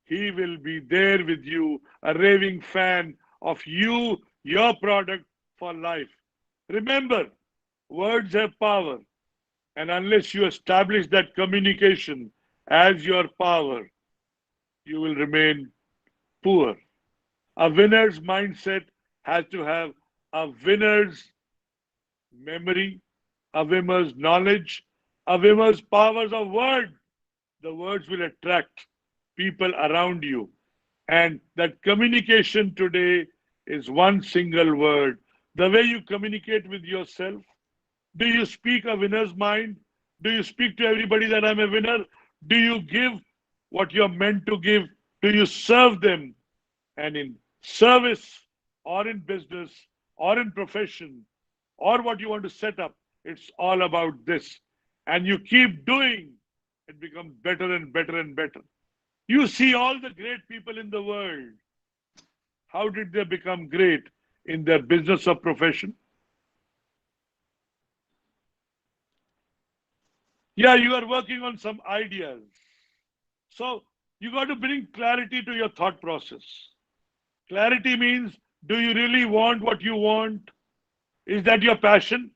he will be there with you, a raving fan of you, your product for life. Remember, words have power. And unless you establish that communication as your power, you will remain poor. A winner's mindset has to have a winner's memory, a winner's knowledge, a winner's powers of word. The words will attract people around you. And that communication today is one single word. The way you communicate with yourself. Do you speak a winner's mind? Do you speak to everybody that I'm a winner? Do you give what you're meant to give? Do you serve them? And in service or in business or in profession or what you want to set up, it's all about this. And you keep doing, it becomes better and better and better. You see all the great people in the world. How did they become great in their business or profession? Yeah, you are working on some ideas. So you got to bring clarity to your thought process. Clarity means, do you really want what you want? Is that your passion?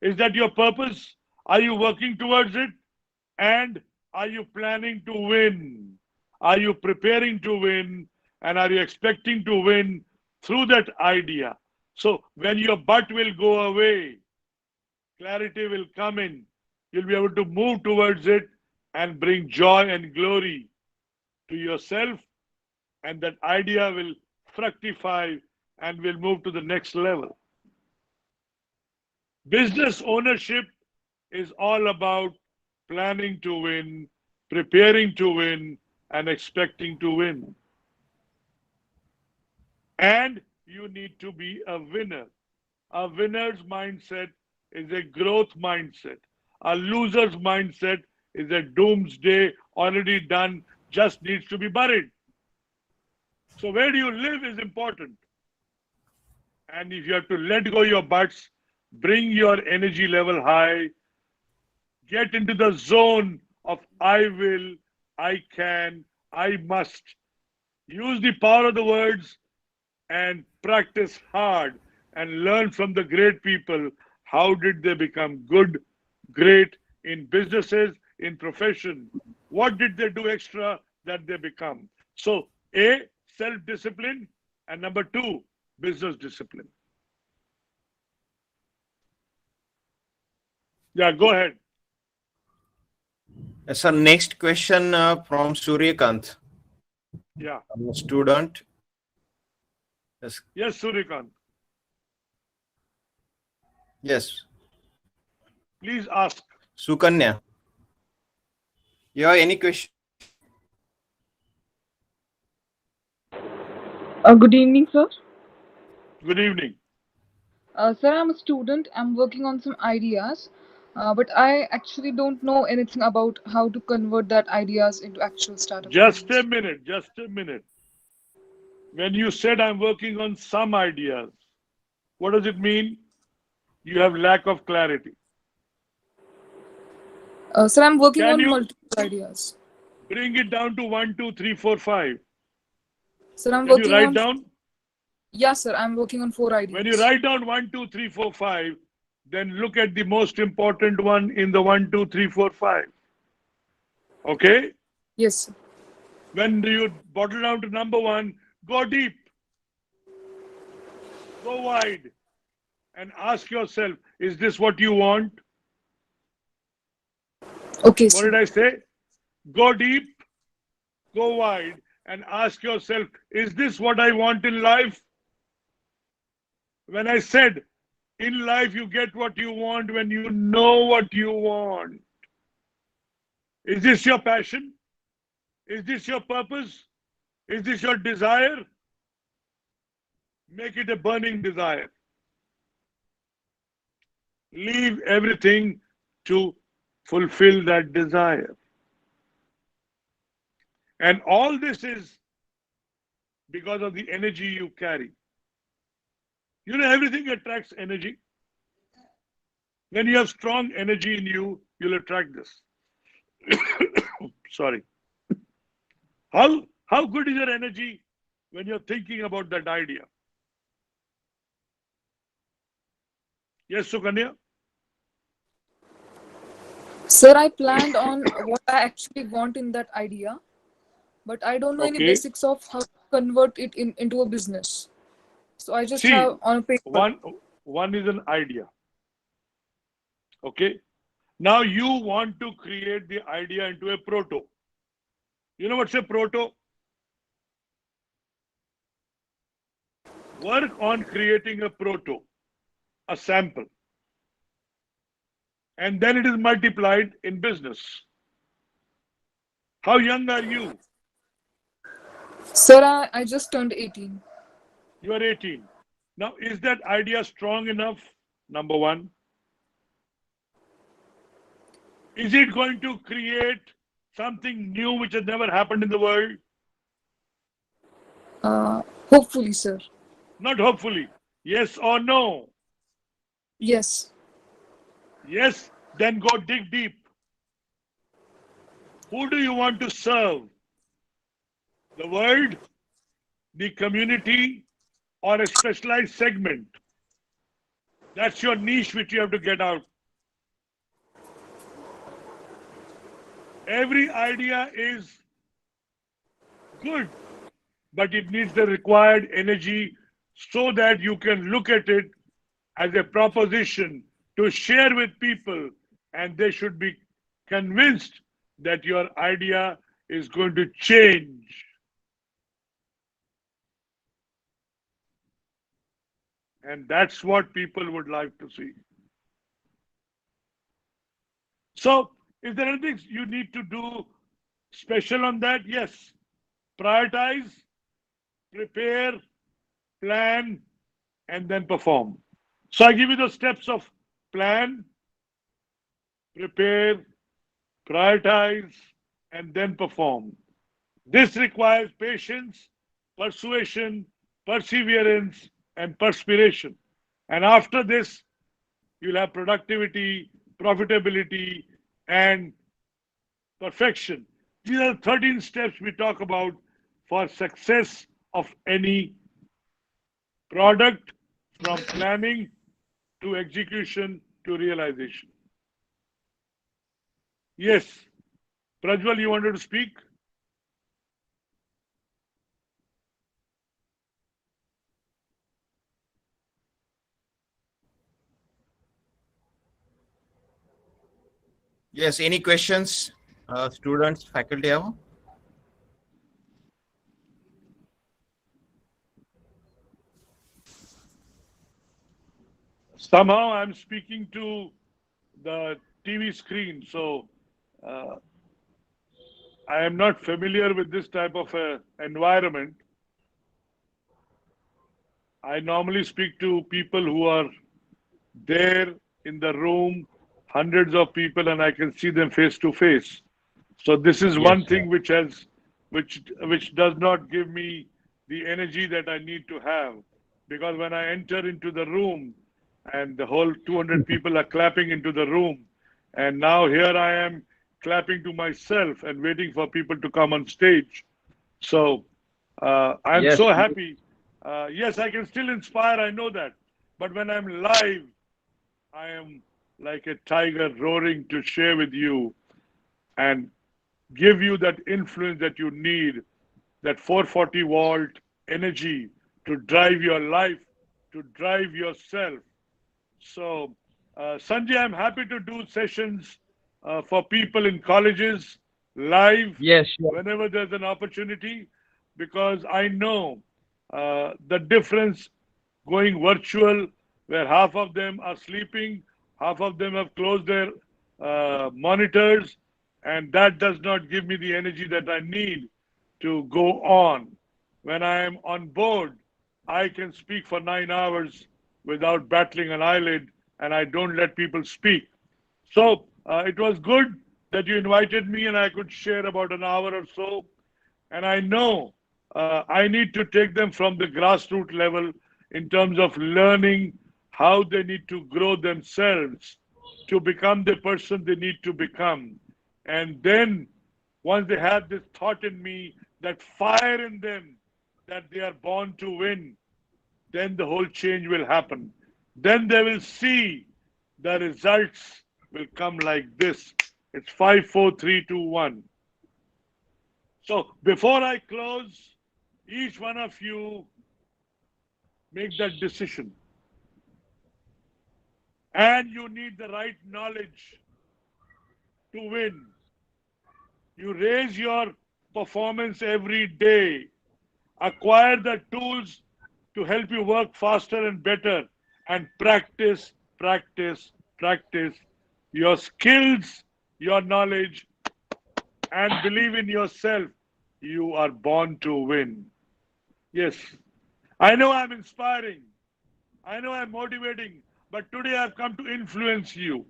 Is that your purpose? Are you working towards it? And are you planning to win? Are you preparing to win? And are you expecting to win through that idea? So when your butt will go away, clarity will come in. You'll be able to move towards it and bring joy and glory to yourself. And that idea will fructify and will move to the next level. Business ownership is all about planning to win, preparing to win, and expecting to win. And you need to be a winner. A winner's mindset is a growth mindset. A loser's mindset is a doomsday, already done, just needs to be buried. So where do you live is important. And if you have to let go your butts, Bring your energy level high. Get into the zone of I will, I can, I must. Use the power of the words and practice hard and learn from the great people. How did they become good, great in businesses, in profession? What did they do extra that they become? So, A, self-discipline, and number two, business discipline. Yeah, go ahead. Sir, next question from Suryakant, Yeah. a student. Yes, Suryakant. Yes. Please ask. Sukanya, you have any question? Good evening, sir. Good evening. Sir, I'm a student. I'm working on some ideas, but I actually don't know anything about how to convert that ideas into actual startup Just plans. a minute. Just a minute. When you said I'm working on some ideas, what does it mean? You have lack of clarity. Sir, I'm working Can on you multiple ideas. bring it down to 1, 2, 3, 4, 5? Sir, I'm Can you working write on. down? Yes, sir. I'm working on 4 When you ideas. write down 1, 2, 3, 4, 5, then look at the most important one in the 1, 2, 3, 4, 5. Okay? Yes, sir. When you bottle down to number 1, go deep, go wide, and ask yourself, is this what you want? Okay, What sir. did I say? Go deep, go wide, and ask yourself, is this what I want in life? When I said, in life you get what you want when you know what you want. Is this your passion? Is this your purpose? Is this your desire? Make it a burning desire. Leave everything to fulfill that desire. And all this is because of the energy you carry. You know, everything attracts energy. When you have strong energy in you, you'll attract this. Sorry. How good is your energy when you're thinking about that idea? Yes, Sukanya? Sir, I planned on what I actually want in that idea, but I don't know any Okay. basics of how to convert it into a business. So I just See, have on a paper. one is an idea. Okay. Now you want to create the idea into a proto. You know what's a proto? Work on creating a proto, a sample. And then it is multiplied in business. How young are you? Sir, I just turned 18. You are 18. Now, is that idea strong enough? Number one. Is it going to create something new which has never happened in the world? Hopefully, sir. Not hopefully. Yes or no? Yes. Yes, then go dig deep. Who do you want to serve? The world, the community, or a specialized segment? That's your niche which you have to get out. Every idea is good, but it needs the required energy so that you can look at it as a proposition to share with people, and they should be convinced that your idea is going to change. And that's what people would like to see. So, is there anything you need to do special on that? Yes. Prioritize, prepare, plan, and then perform. So I give you the steps of plan, prepare, prioritize, and then perform. This requires patience, persuasion, perseverance, and perspiration. And after this, you'll have productivity, profitability, and perfection. These are 13 steps we talk about for success of any product, from planning to execution to realization. Yes, Prajwal, you wanted to speak? Yes, any questions, students, faculty have? Somehow I'm speaking to the TV screen, so uh, I am not familiar with this type of environment. I normally speak to people who are there in the room, hundreds of people, and I can see them face to face. So this is Yes, one sir. thing which does not give me the energy that I need to have, because when I enter into the room and the whole 200 people are clapping into the room, and now here I am clapping to myself and waiting for people to come on stage. So I'm Yes. so happy. Yes, I can still inspire, I know that. But when I'm live, I am like a tiger roaring to share with you and give you that influence that you need, that 440-volt energy to drive your life, to drive yourself. So, Sanjay, I'm happy to do sessions for people in colleges live Yes, sure. whenever there's an opportunity, because I know the difference going virtual, where half of them are sleeping, half of them have closed their monitors, and that does not give me the energy that I need to go on. When I am on board, I can speak for 9 hours without battling an eyelid, and I don't let people speak. So it was good that you invited me and I could share about an hour or so. And I know I need to take them from the grassroots level in terms of learning how they need to grow themselves to become the person they need to become. And then once they have this thought in me, that fire in them, that they are born to win, then the whole change will happen. Then they will see the results will come like this. It's 5, 4, 3, 2, 1. So before I close, each one of you make that decision. And you need the right knowledge to win. You raise your performance every day. Acquire the tools to help you work faster and better, and practice, practice, practice your skills, your knowledge, and believe in yourself. You are born to win. Yes, I know I'm inspiring. I know I'm motivating, but today I've come to influence you.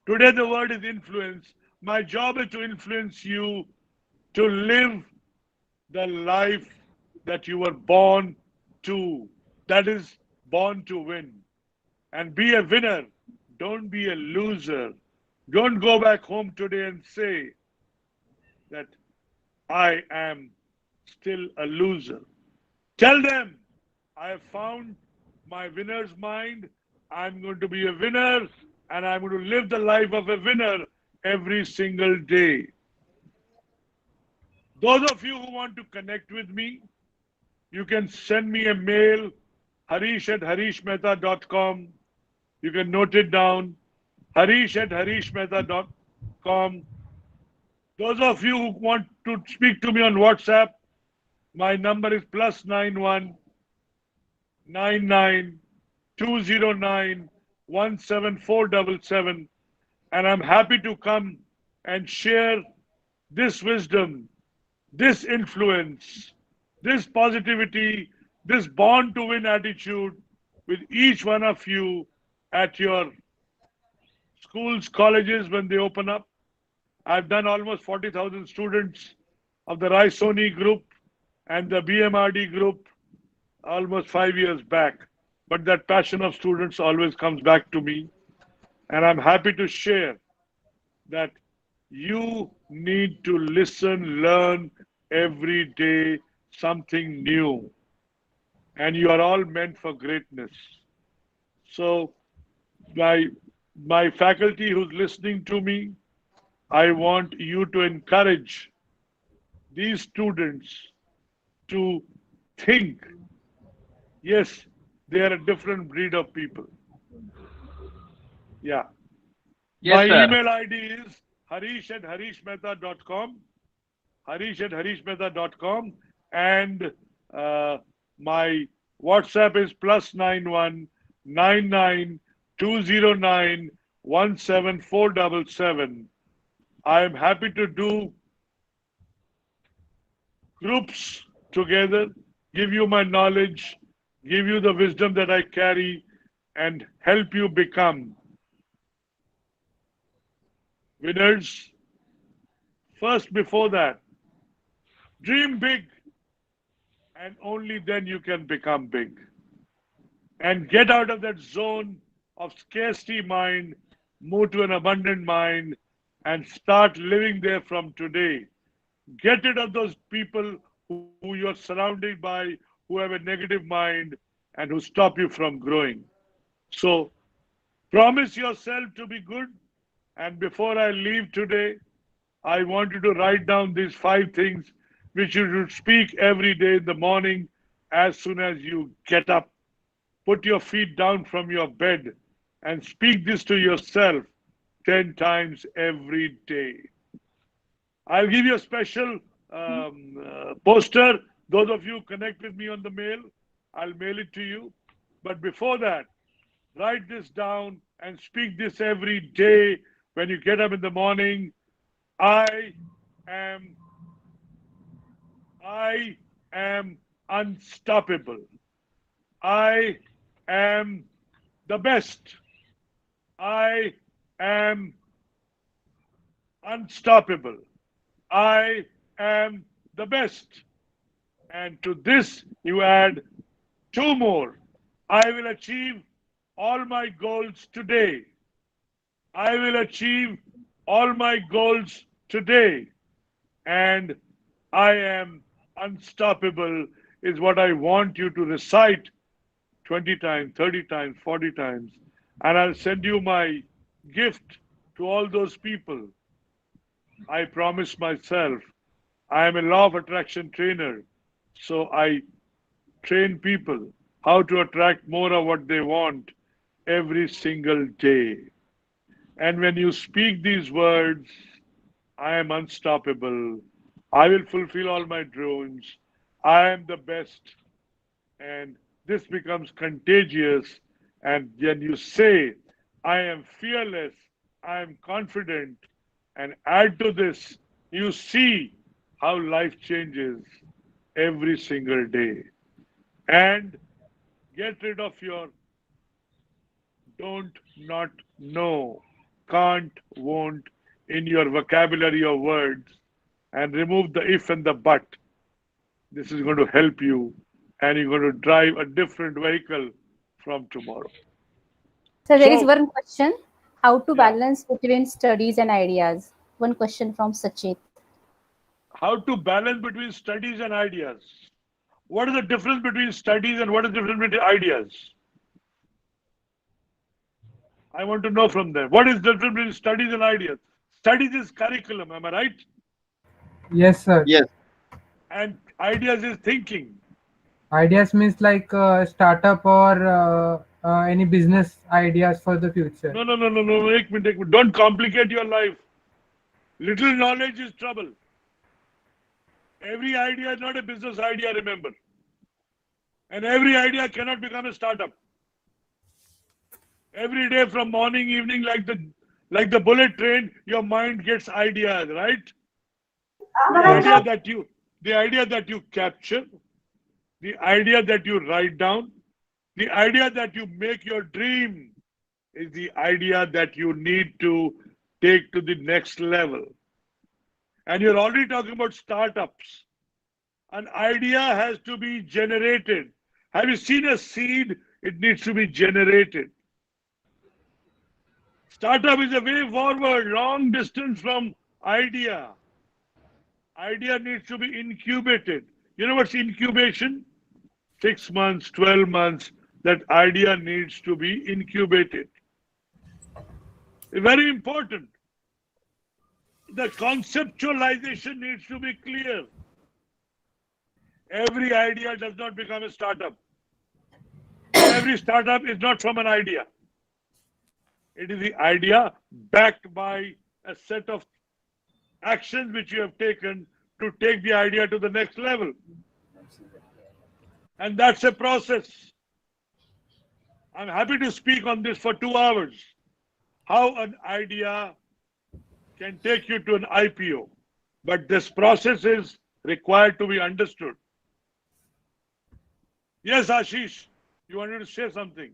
Today the word is influence. My job is to influence you to live the life that you were born to. That is born to win. And be a winner. Don't be a loser. Don't go back home today and say that I am still a loser. Tell them, I have found my winner's mind. I'm going to be a winner, and I'm going to live the life of a winner every single day. Those of you who want to connect with me, you can send me a mail, harish@harishmehta.com. You can note it down, harish@harishmehta.com. Those of you who want to speak to me on WhatsApp, my number is +91 99 209 17477, and I'm happy to come and share this wisdom, this influence, this positivity, this born to win attitude with each one of you at your schools, colleges when they open up. I've done almost 40,000 students of the Raisoni group and the BMRD group almost 5 years back. but that passion of students always comes back to me. And I'm happy to share that you need to listen, learn every day something new. And you are all meant for greatness. So, my faculty who's listening to me, I want you to encourage these students to think, yes, they are a different breed of people. Yeah. Yes, My sir. email ID is harish@harishmehta.com, harish@harishmehta.com, and my WhatsApp is +91 99 209 17477. I am happy to do groups together, give you my knowledge, give you the wisdom that I carry, and help you become winners. First, before that, dream big, and only then you can become big. And get out of that zone of scarcity mind, move to an abundant mind, and start living there from today. Get rid of those people who you're surrounded by, who have a negative mind and who stop you from growing. So promise yourself to be good. And before I leave today, I want you to write down these 5 things which you should speak every day in the morning as soon as you get up. Put your feet down from your bed and speak this to yourself 10 times every day. I'll give you a special poster. Those of you connect with me on the mail, I'll mail it to you. But before that, write this down and speak this every day when you get up in the morning. I am unstoppable. I am the best. I am unstoppable. I am the best. And to this, you add 2 more. I will achieve all my goals today. I will achieve all my goals today. And I am unstoppable is what I want you to recite 20 times, 30 times, 40 times. And I'll send you my gift to all those people. I promise myself, I am a law of attraction trainer. So I train people how to attract more of what they want every single day. And when you speak these words, I am unstoppable. I will fulfill all my dreams. I am the best. And this becomes contagious. And then you say, I am fearless. I am confident. And add to this, you see how life changes every single day. And get rid of your don't, not, no, can't, won't in your vocabulary of words, and remove the if and the but. This is going to help you, and you're going to drive a different vehicle from tomorrow. So there is So- one question: how to Yeah. balance between studies and ideas? One question from Sachit. How to balance between studies and ideas. What is the difference between studies and what is the difference between ideas? I want to know from them. What is the difference between studies and ideas? Studies is curriculum, am I right? Yes, sir. Yes. And ideas is thinking. Ideas means like startup or any business ideas for the future. No. Take me. Don't complicate your life. Little knowledge is trouble. Every idea is not a business idea, remember. And every idea cannot become a startup. Every day from morning, evening, like the bullet train, your mind gets ideas, right? The idea that you capture, the idea that you write down, the idea that you make your dream is the idea that you need to take to the next level. And you're already talking about startups. An idea has to be generated. Have you seen a seed It needs to be generated. Startup is a way forward, long distance from idea. Idea needs to be incubated. You know what's incubation? 6 months, 12 months, that idea needs to be incubated. Very important. The conceptualization needs to be clear. Every idea does not become a startup. Every startup is not from an idea. It is the idea backed by a set of actions which you have taken to take the idea to the next level. And that's a process. I'm happy to speak on this for 2 hours. How an idea can take you to an IPO. But this process is required to be understood. Yes, Ashish, you wanted to say something.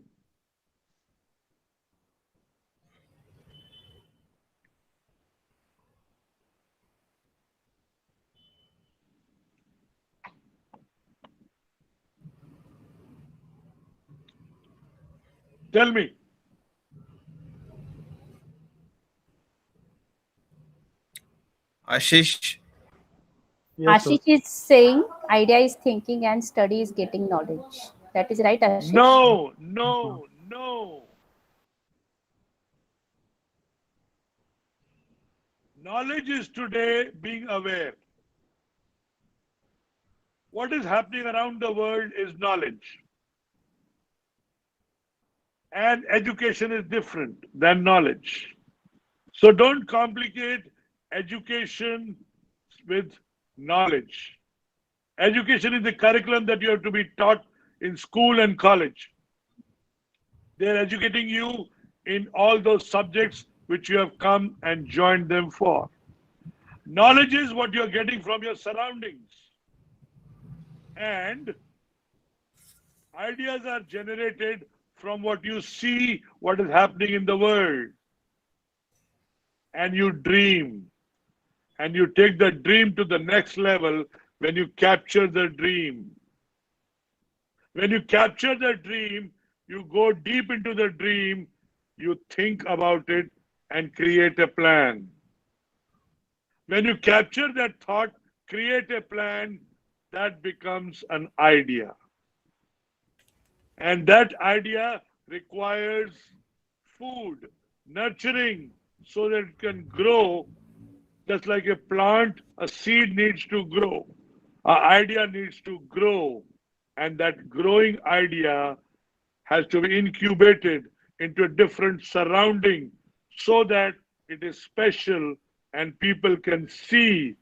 Tell me. Ashish, Yes, sir. Ashish is saying idea is thinking and study is getting knowledge. That is right, Ashish? No, no, no. Knowledge is today being aware. What is happening around the world is knowledge. And education is different than knowledge. So don't complicate education with knowledge. Education is the curriculum that you have to be taught in school and college. They're educating you in all those subjects which you have come and joined them for. Knowledge is what you're getting from your surroundings. And ideas are generated from what you see, what is happening in the world. And you dream. And you take the dream to the next level when you capture the dream. When you capture the dream, you go deep into the dream, you think about it and create a plan. When you capture that thought, create a plan, that becomes an idea. And that idea requires food, nurturing, so that it can grow. Just like a plant, a seed needs to grow. An idea needs to grow. And that growing idea has to be incubated into a different surrounding so that it is special and people can see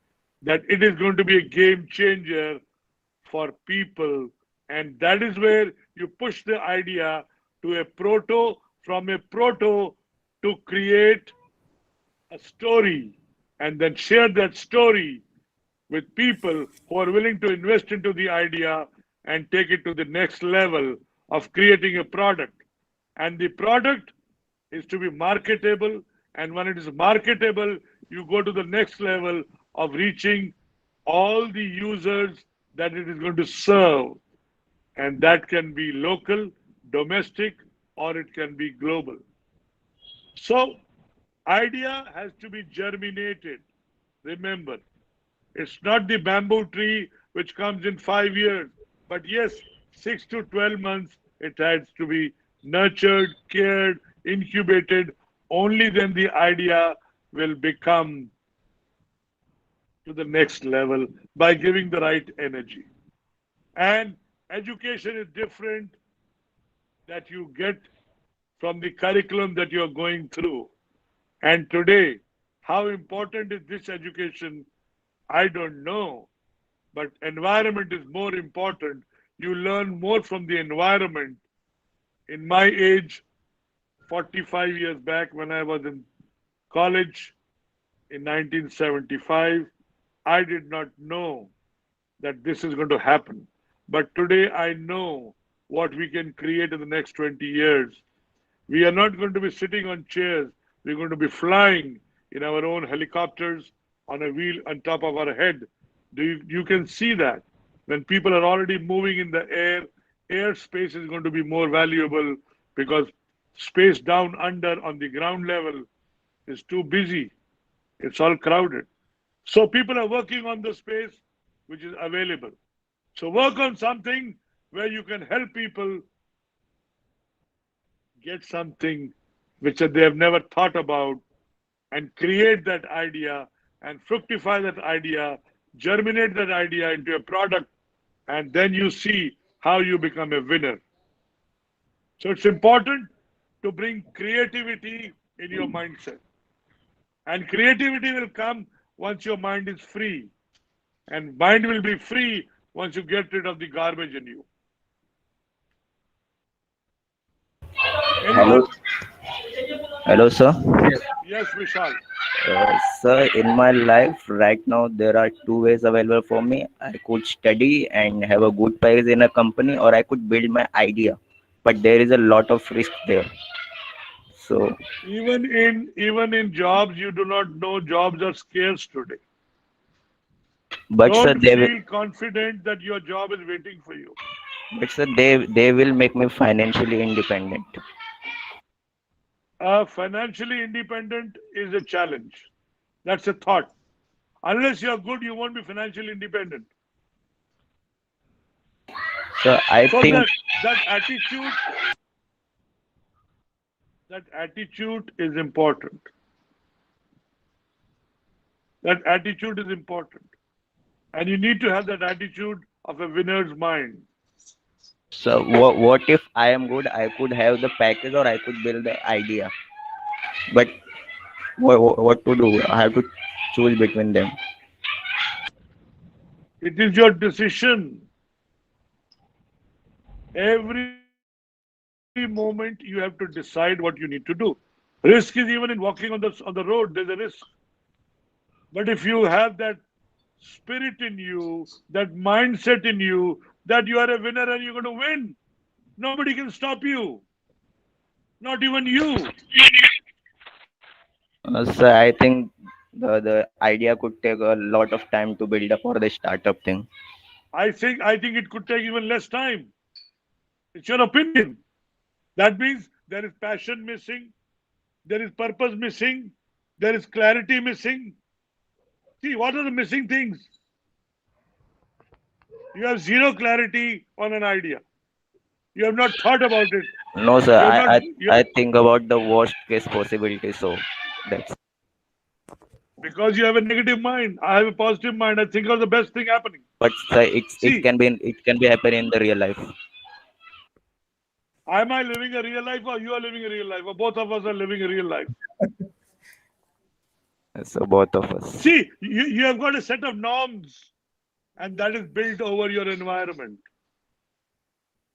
that it is going to be a game changer for people. And that is where you push the idea to a proto, from a proto to create a story and then share that story with people who are willing to invest into the idea and take it to the next level of creating a product. And the product is to be marketable. And when it is marketable, you go to the next level of reaching all the users that it is going to serve. And that can be local, domestic, or it can be global. So, idea has to be germinated. Remember, it's not the bamboo tree which comes in 5 years, but yes, 6 to 12 months, it has to be nurtured, cared, incubated. Only then the idea will become to the next level by giving the right energy. And education is different that you get from the curriculum that you're going through. And today, how important is this education? I don't know. But environment is more important. You learn more from the environment. In my age, 45 years back when I was in college in 1975, I did not know that this is going to happen. But today I know what we can create in the next 20 years. We are not going to be sitting on chairs. We're going to be flying in our own helicopters on a wheel on top of our head. You can see that when people are already moving in the air airspace is going to be more valuable because space down under on the ground level is too busy. It's all crowded. So people are working on the space which is available. So work on something where you can help people get something which they have never thought about and create that idea and fructify that idea, germinate that idea into a product, and then you see how you become a winner. So it's important to bring creativity in your mindset. And creativity will come once your mind is free. And mind will be free once you get rid of the garbage in you. Hello, Anyone? hello, sir. Yes, Vishal. Sir, in my life right now, there are two ways available for me. I could study and have a good price in a company, or I could build my idea. But there is a lot of risk there. So, Even in jobs, you do not know jobs are scarce today. but sir, Don't feel confident that your job is waiting for you. they will make me financially independent. Financially independent is a challenge. That's a thought. Unless you're good, you won't be financially independent. So I So think, that attitude is important. That attitude is important. And you need to have that attitude of a winner's mind. so what if I am good? I could have the package, or I could build the idea. But what to do? I have to choose between them. It is your decision. Every moment you have to decide what you need to do. Risk is even in walking on the road, there's a risk. But if you have that spirit in you, that mindset in you, that you are a winner and you're going to win, nobody can stop you. Not even you. So I think the idea could take a lot of time to build up for the startup thing. I think it could take even less time. It's your opinion. That means there is passion missing, there is purpose missing, there is clarity missing. See, what are the missing things? You have zero clarity on an idea. You have not thought about it. No, sir. You have not. I think about the worst case possibility. So that's Because you have a negative mind. I have a positive mind. I think of the best thing happening. but sir, See, it can be happen in the real life. am I living a real life or you are living a real life? Or both of us are living a real life? So both of us. See, you have got a set of norms and that is built over your environment.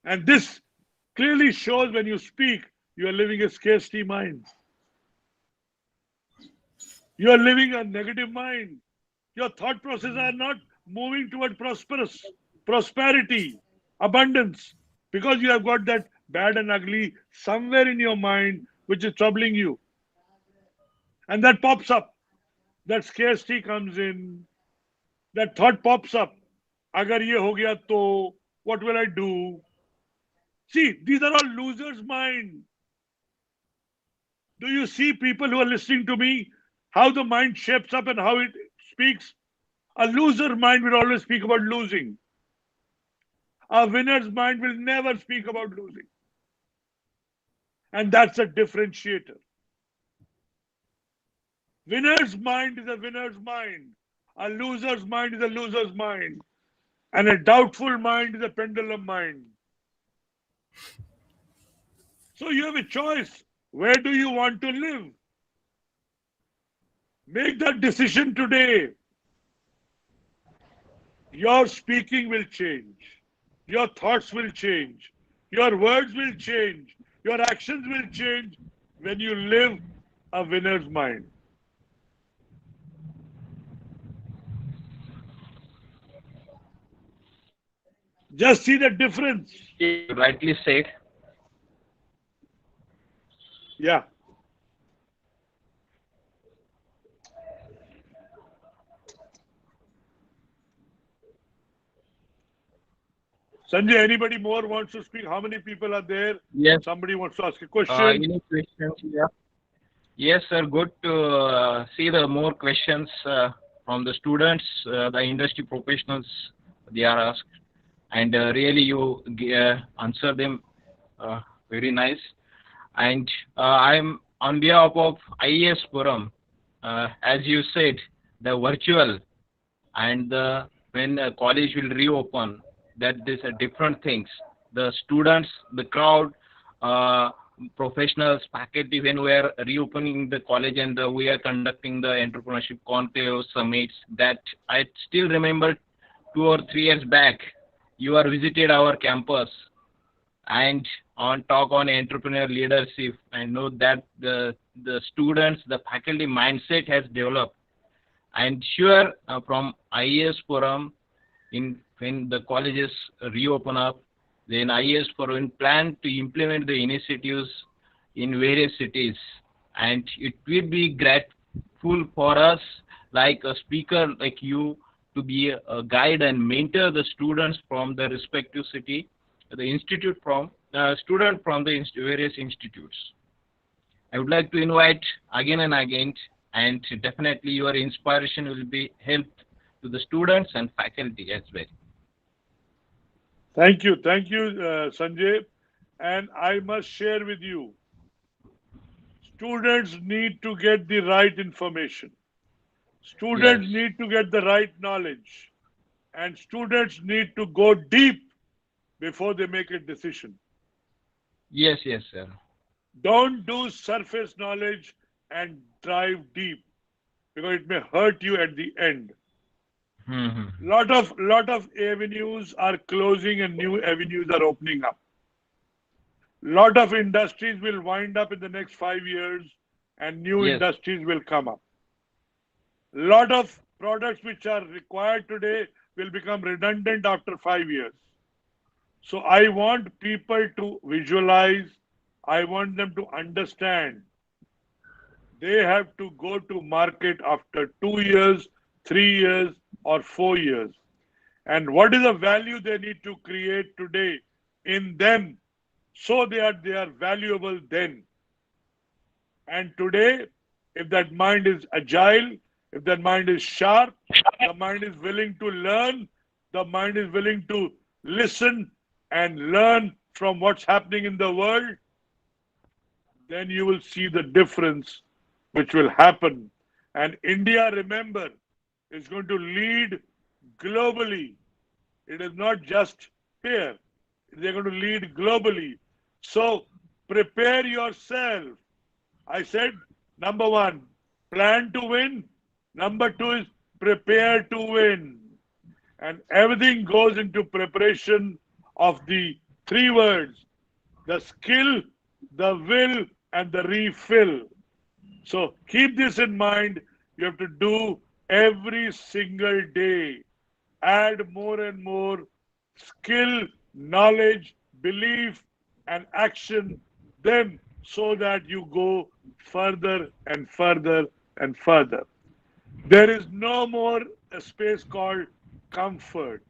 And this clearly shows when you speak, you are living a scarcity mind. You are living a negative mind. Your thought process are not moving toward prosperity, abundance, because you have got that bad and ugly somewhere in your mind which is troubling you. And that pops up. That scarcity comes in. That thought pops up. Agar ye ho gaya to, what will I do? See, these are all losers' mind. Do you see people who are listening to me? How the mind shapes up and how it speaks? A loser mind will always speak about losing. A winner's mind will never speak about losing. And that's a differentiator. Winner's mind is a winner's mind. A loser's mind is a loser's mind. And a doubtful mind is a pendulum mind. So you have a choice. Where do you want to live? Make that decision today. Your speaking will change. Your thoughts will change. Your words will change. Your actions will change when you live a winner's mind. Just see the difference. You rightly said. Yeah. Sanjay, anybody more wants to speak? How many people are there? Yes. Somebody wants to ask a question. Any questions? Yeah. Yes, sir. Good to see the more questions from the students, the industry professionals. They are asked, and really you answer them very nice. And I'm on behalf of IES Forum. As you said, the virtual and when college will reopen, that these are different things. The students, the crowd, professionals, faculty, when we are reopening the college and we are conducting the entrepreneurship conclave summits, that I still remember 2 or 3 years back, you are visited our campus and on talk on entrepreneur leadership. I know that the students, the faculty mindset has developed. And sure, from IES Forum, when the colleges reopen up, then IES Forum plan to implement the initiatives in various cities. And it will be grateful for us, like a speaker like you, to be a guide and mentor the students from the respective city, the institute from student from the various institutes. I would like to invite again and again, and definitely your inspiration will be helped to the students and faculty as well. Thank you, Sanjay. And I must share with you, students need to get the right information. Students need to get the right knowledge. And students need to go deep before they make a decision. Yes, sir. Don't do surface knowledge and drive deep, because it may hurt you at the end. Lot of avenues are closing and new avenues are opening up. Lot of industries will wind up in the next 5 years and new industries will come up. Lot of products which are required today will become redundant after 5 years. So I want people to visualize. I want them to understand. They have to go to market after 2 years, 3 years, or 4 years. And what is the value they need to create today in them, so they are valuable then. And today, if that mind is agile, if that mind is sharp, the mind is willing to learn, the mind is willing to listen and learn from what's happening in the world, then you will see the difference which will happen. And India, remember, is going to lead globally. It is not just here. They're going to lead globally. So prepare yourself. I said, number 1, plan to win. Number 2 is prepare to win. And everything goes into preparation of the 3 words: the skill, the will, and the refill. So keep this in mind. You have to do every single day. Add more and more skill, knowledge, belief, and action, then so that you go further and further and further. There is no more a space called comfort.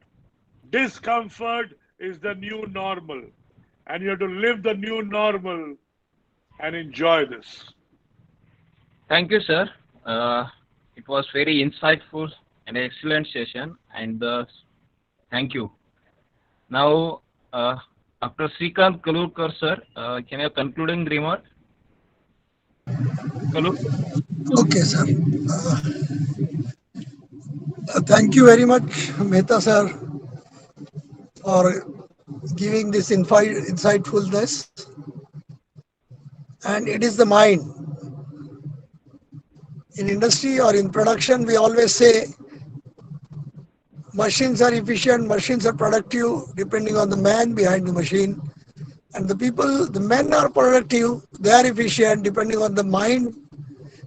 Discomfort is the new normal. And you have to live the new normal and enjoy this. Thank you, sir. It was very insightful and excellent session. And thank you. Now, after Srikanth Kalurkar, sir, can you have concluding remark? Okay, sir. Thank you very much, Mehta sir, for giving this insightfulness. And it is the mind. In industry or in production, we always say machines are efficient, machines are productive, depending on the man behind the machine. And the men are productive, they are efficient, depending on the mind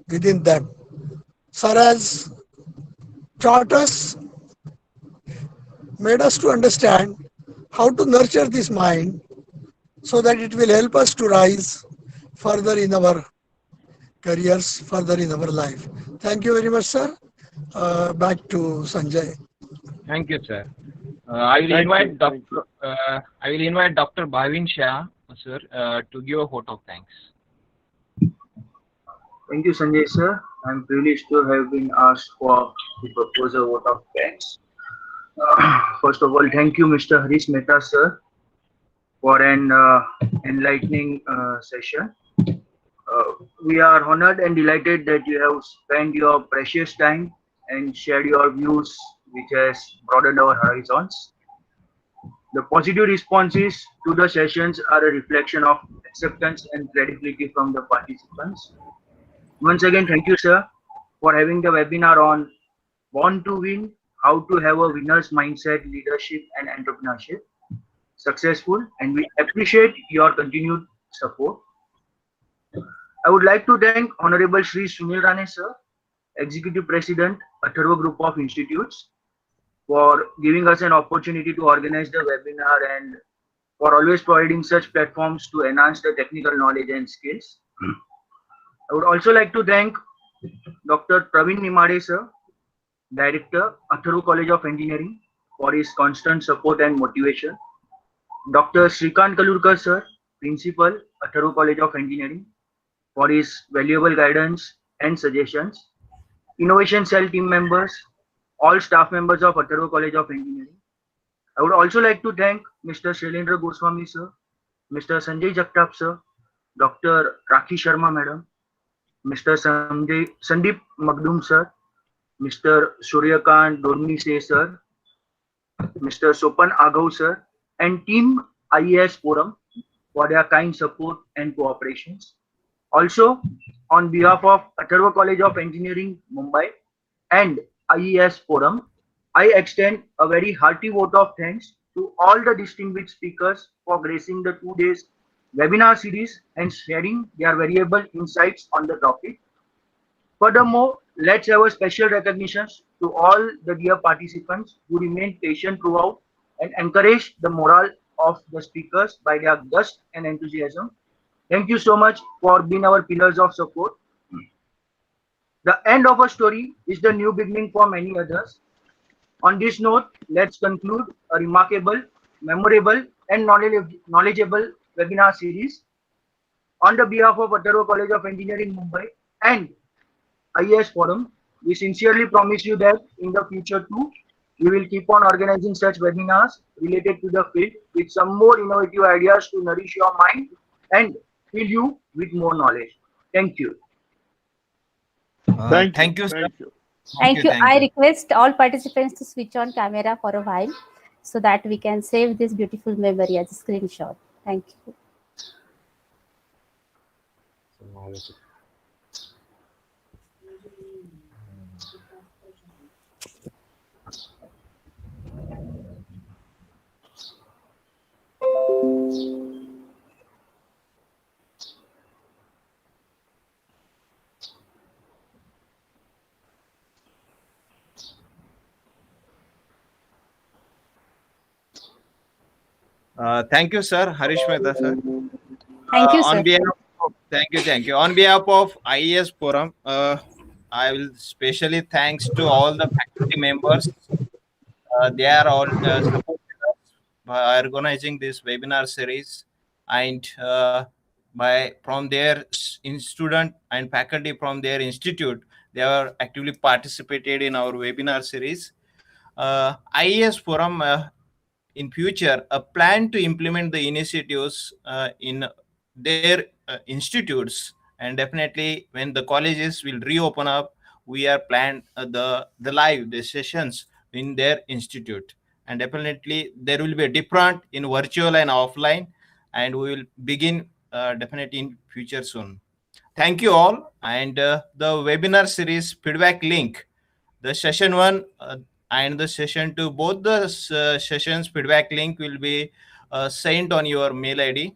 within them. Sir has taught us, made us to understand how to nurture this mind so that it will help us to rise further in our careers, further in our life. Thank you very much, sir. Back to Sanjay. Thank you, sir. I will Thank invite you. Thank Dr. I will invite Dr. Bhavin Shah, sir, to give a vote of thanks. Thank you, Sanjay sir. I'm privileged to have been asked for the proposal vote of thanks. First of all, thank you, Mr. Harish Mehta sir, for an enlightening session. We are honored and delighted that you have spent your precious time and shared your views, which has broadened our horizons. The positive responses to the sessions are a reflection of acceptance and credibility from the participants. Once again, thank you, sir, for having the webinar on Born to Win, how to have a winner's mindset, leadership, and entrepreneurship successful, and we appreciate your continued support. I would like to thank Honorable Shri Sunil Rane, sir, Executive President, Atharva Group of Institutes, for giving us an opportunity to organize the webinar and for always providing such platforms to enhance the technical knowledge and skills. I would also like to thank Dr. Praveen Nimade, sir, Director, Atharva College of Engineering, for his constant support and motivation. Dr. Srikant Kalurkar, sir, Principal, Atharva College of Engineering, for his valuable guidance and suggestions. Innovation Cell team members, all staff members of Atharva College of Engineering. I would also like to thank Mr. Shailendra Goswami, sir, Mr. Sanjay Jagtap, sir, Dr. Rakhi Sharma, madam, Mr. Sandeep Magdum, sir, Mr. Suryakant Dormise, sir, Mr. Sopan Aghav, sir, and Team IES Forum for their kind support and cooperations. Also, on behalf of Atharva College of Engineering, Mumbai, and IES Forum, I extend a very hearty vote of thanks to all the distinguished speakers for gracing the 2 days webinar series and sharing their valuable insights on the topic. Furthermore, let's have a special recognition to all the dear participants who remained patient throughout and encouraged the morale of the speakers by their gust and enthusiasm. Thank you so much for being our pillars of support. The end of a story is the new beginning for many others. On this note, let's conclude a remarkable, memorable, and knowledgeable webinar series. On the behalf of Atharva College of Engineering, Mumbai, and IES Forum, we sincerely promise you that in the future too, we will keep on organizing such webinars related to the field with some more innovative ideas to nourish your mind and fill you with more knowledge. Thank you. Thank you, sir. Thank you. Thank you. I request all participants to switch on camera for a while so that we can save this beautiful memory as a screenshot. Thank you. Thank you, sir. Harish Mehta, sir. Thank you, sir. Thank you. On behalf of IES Forum, I will specially thanks to all the faculty members. They are all supporting us by organizing this webinar series, and by from their student and faculty from their institute, they are actively participated in our webinar series. IES Forum in future plan to implement the initiatives in their institutes, and definitely when the colleges will reopen up, we are planned the sessions in their institute, and definitely there will be a different in virtual and offline, and we will begin definitely in future soon. Thank you all, and the webinar series feedback link, the session 1 and the session 2, both the sessions feedback link will be sent on your mail ID.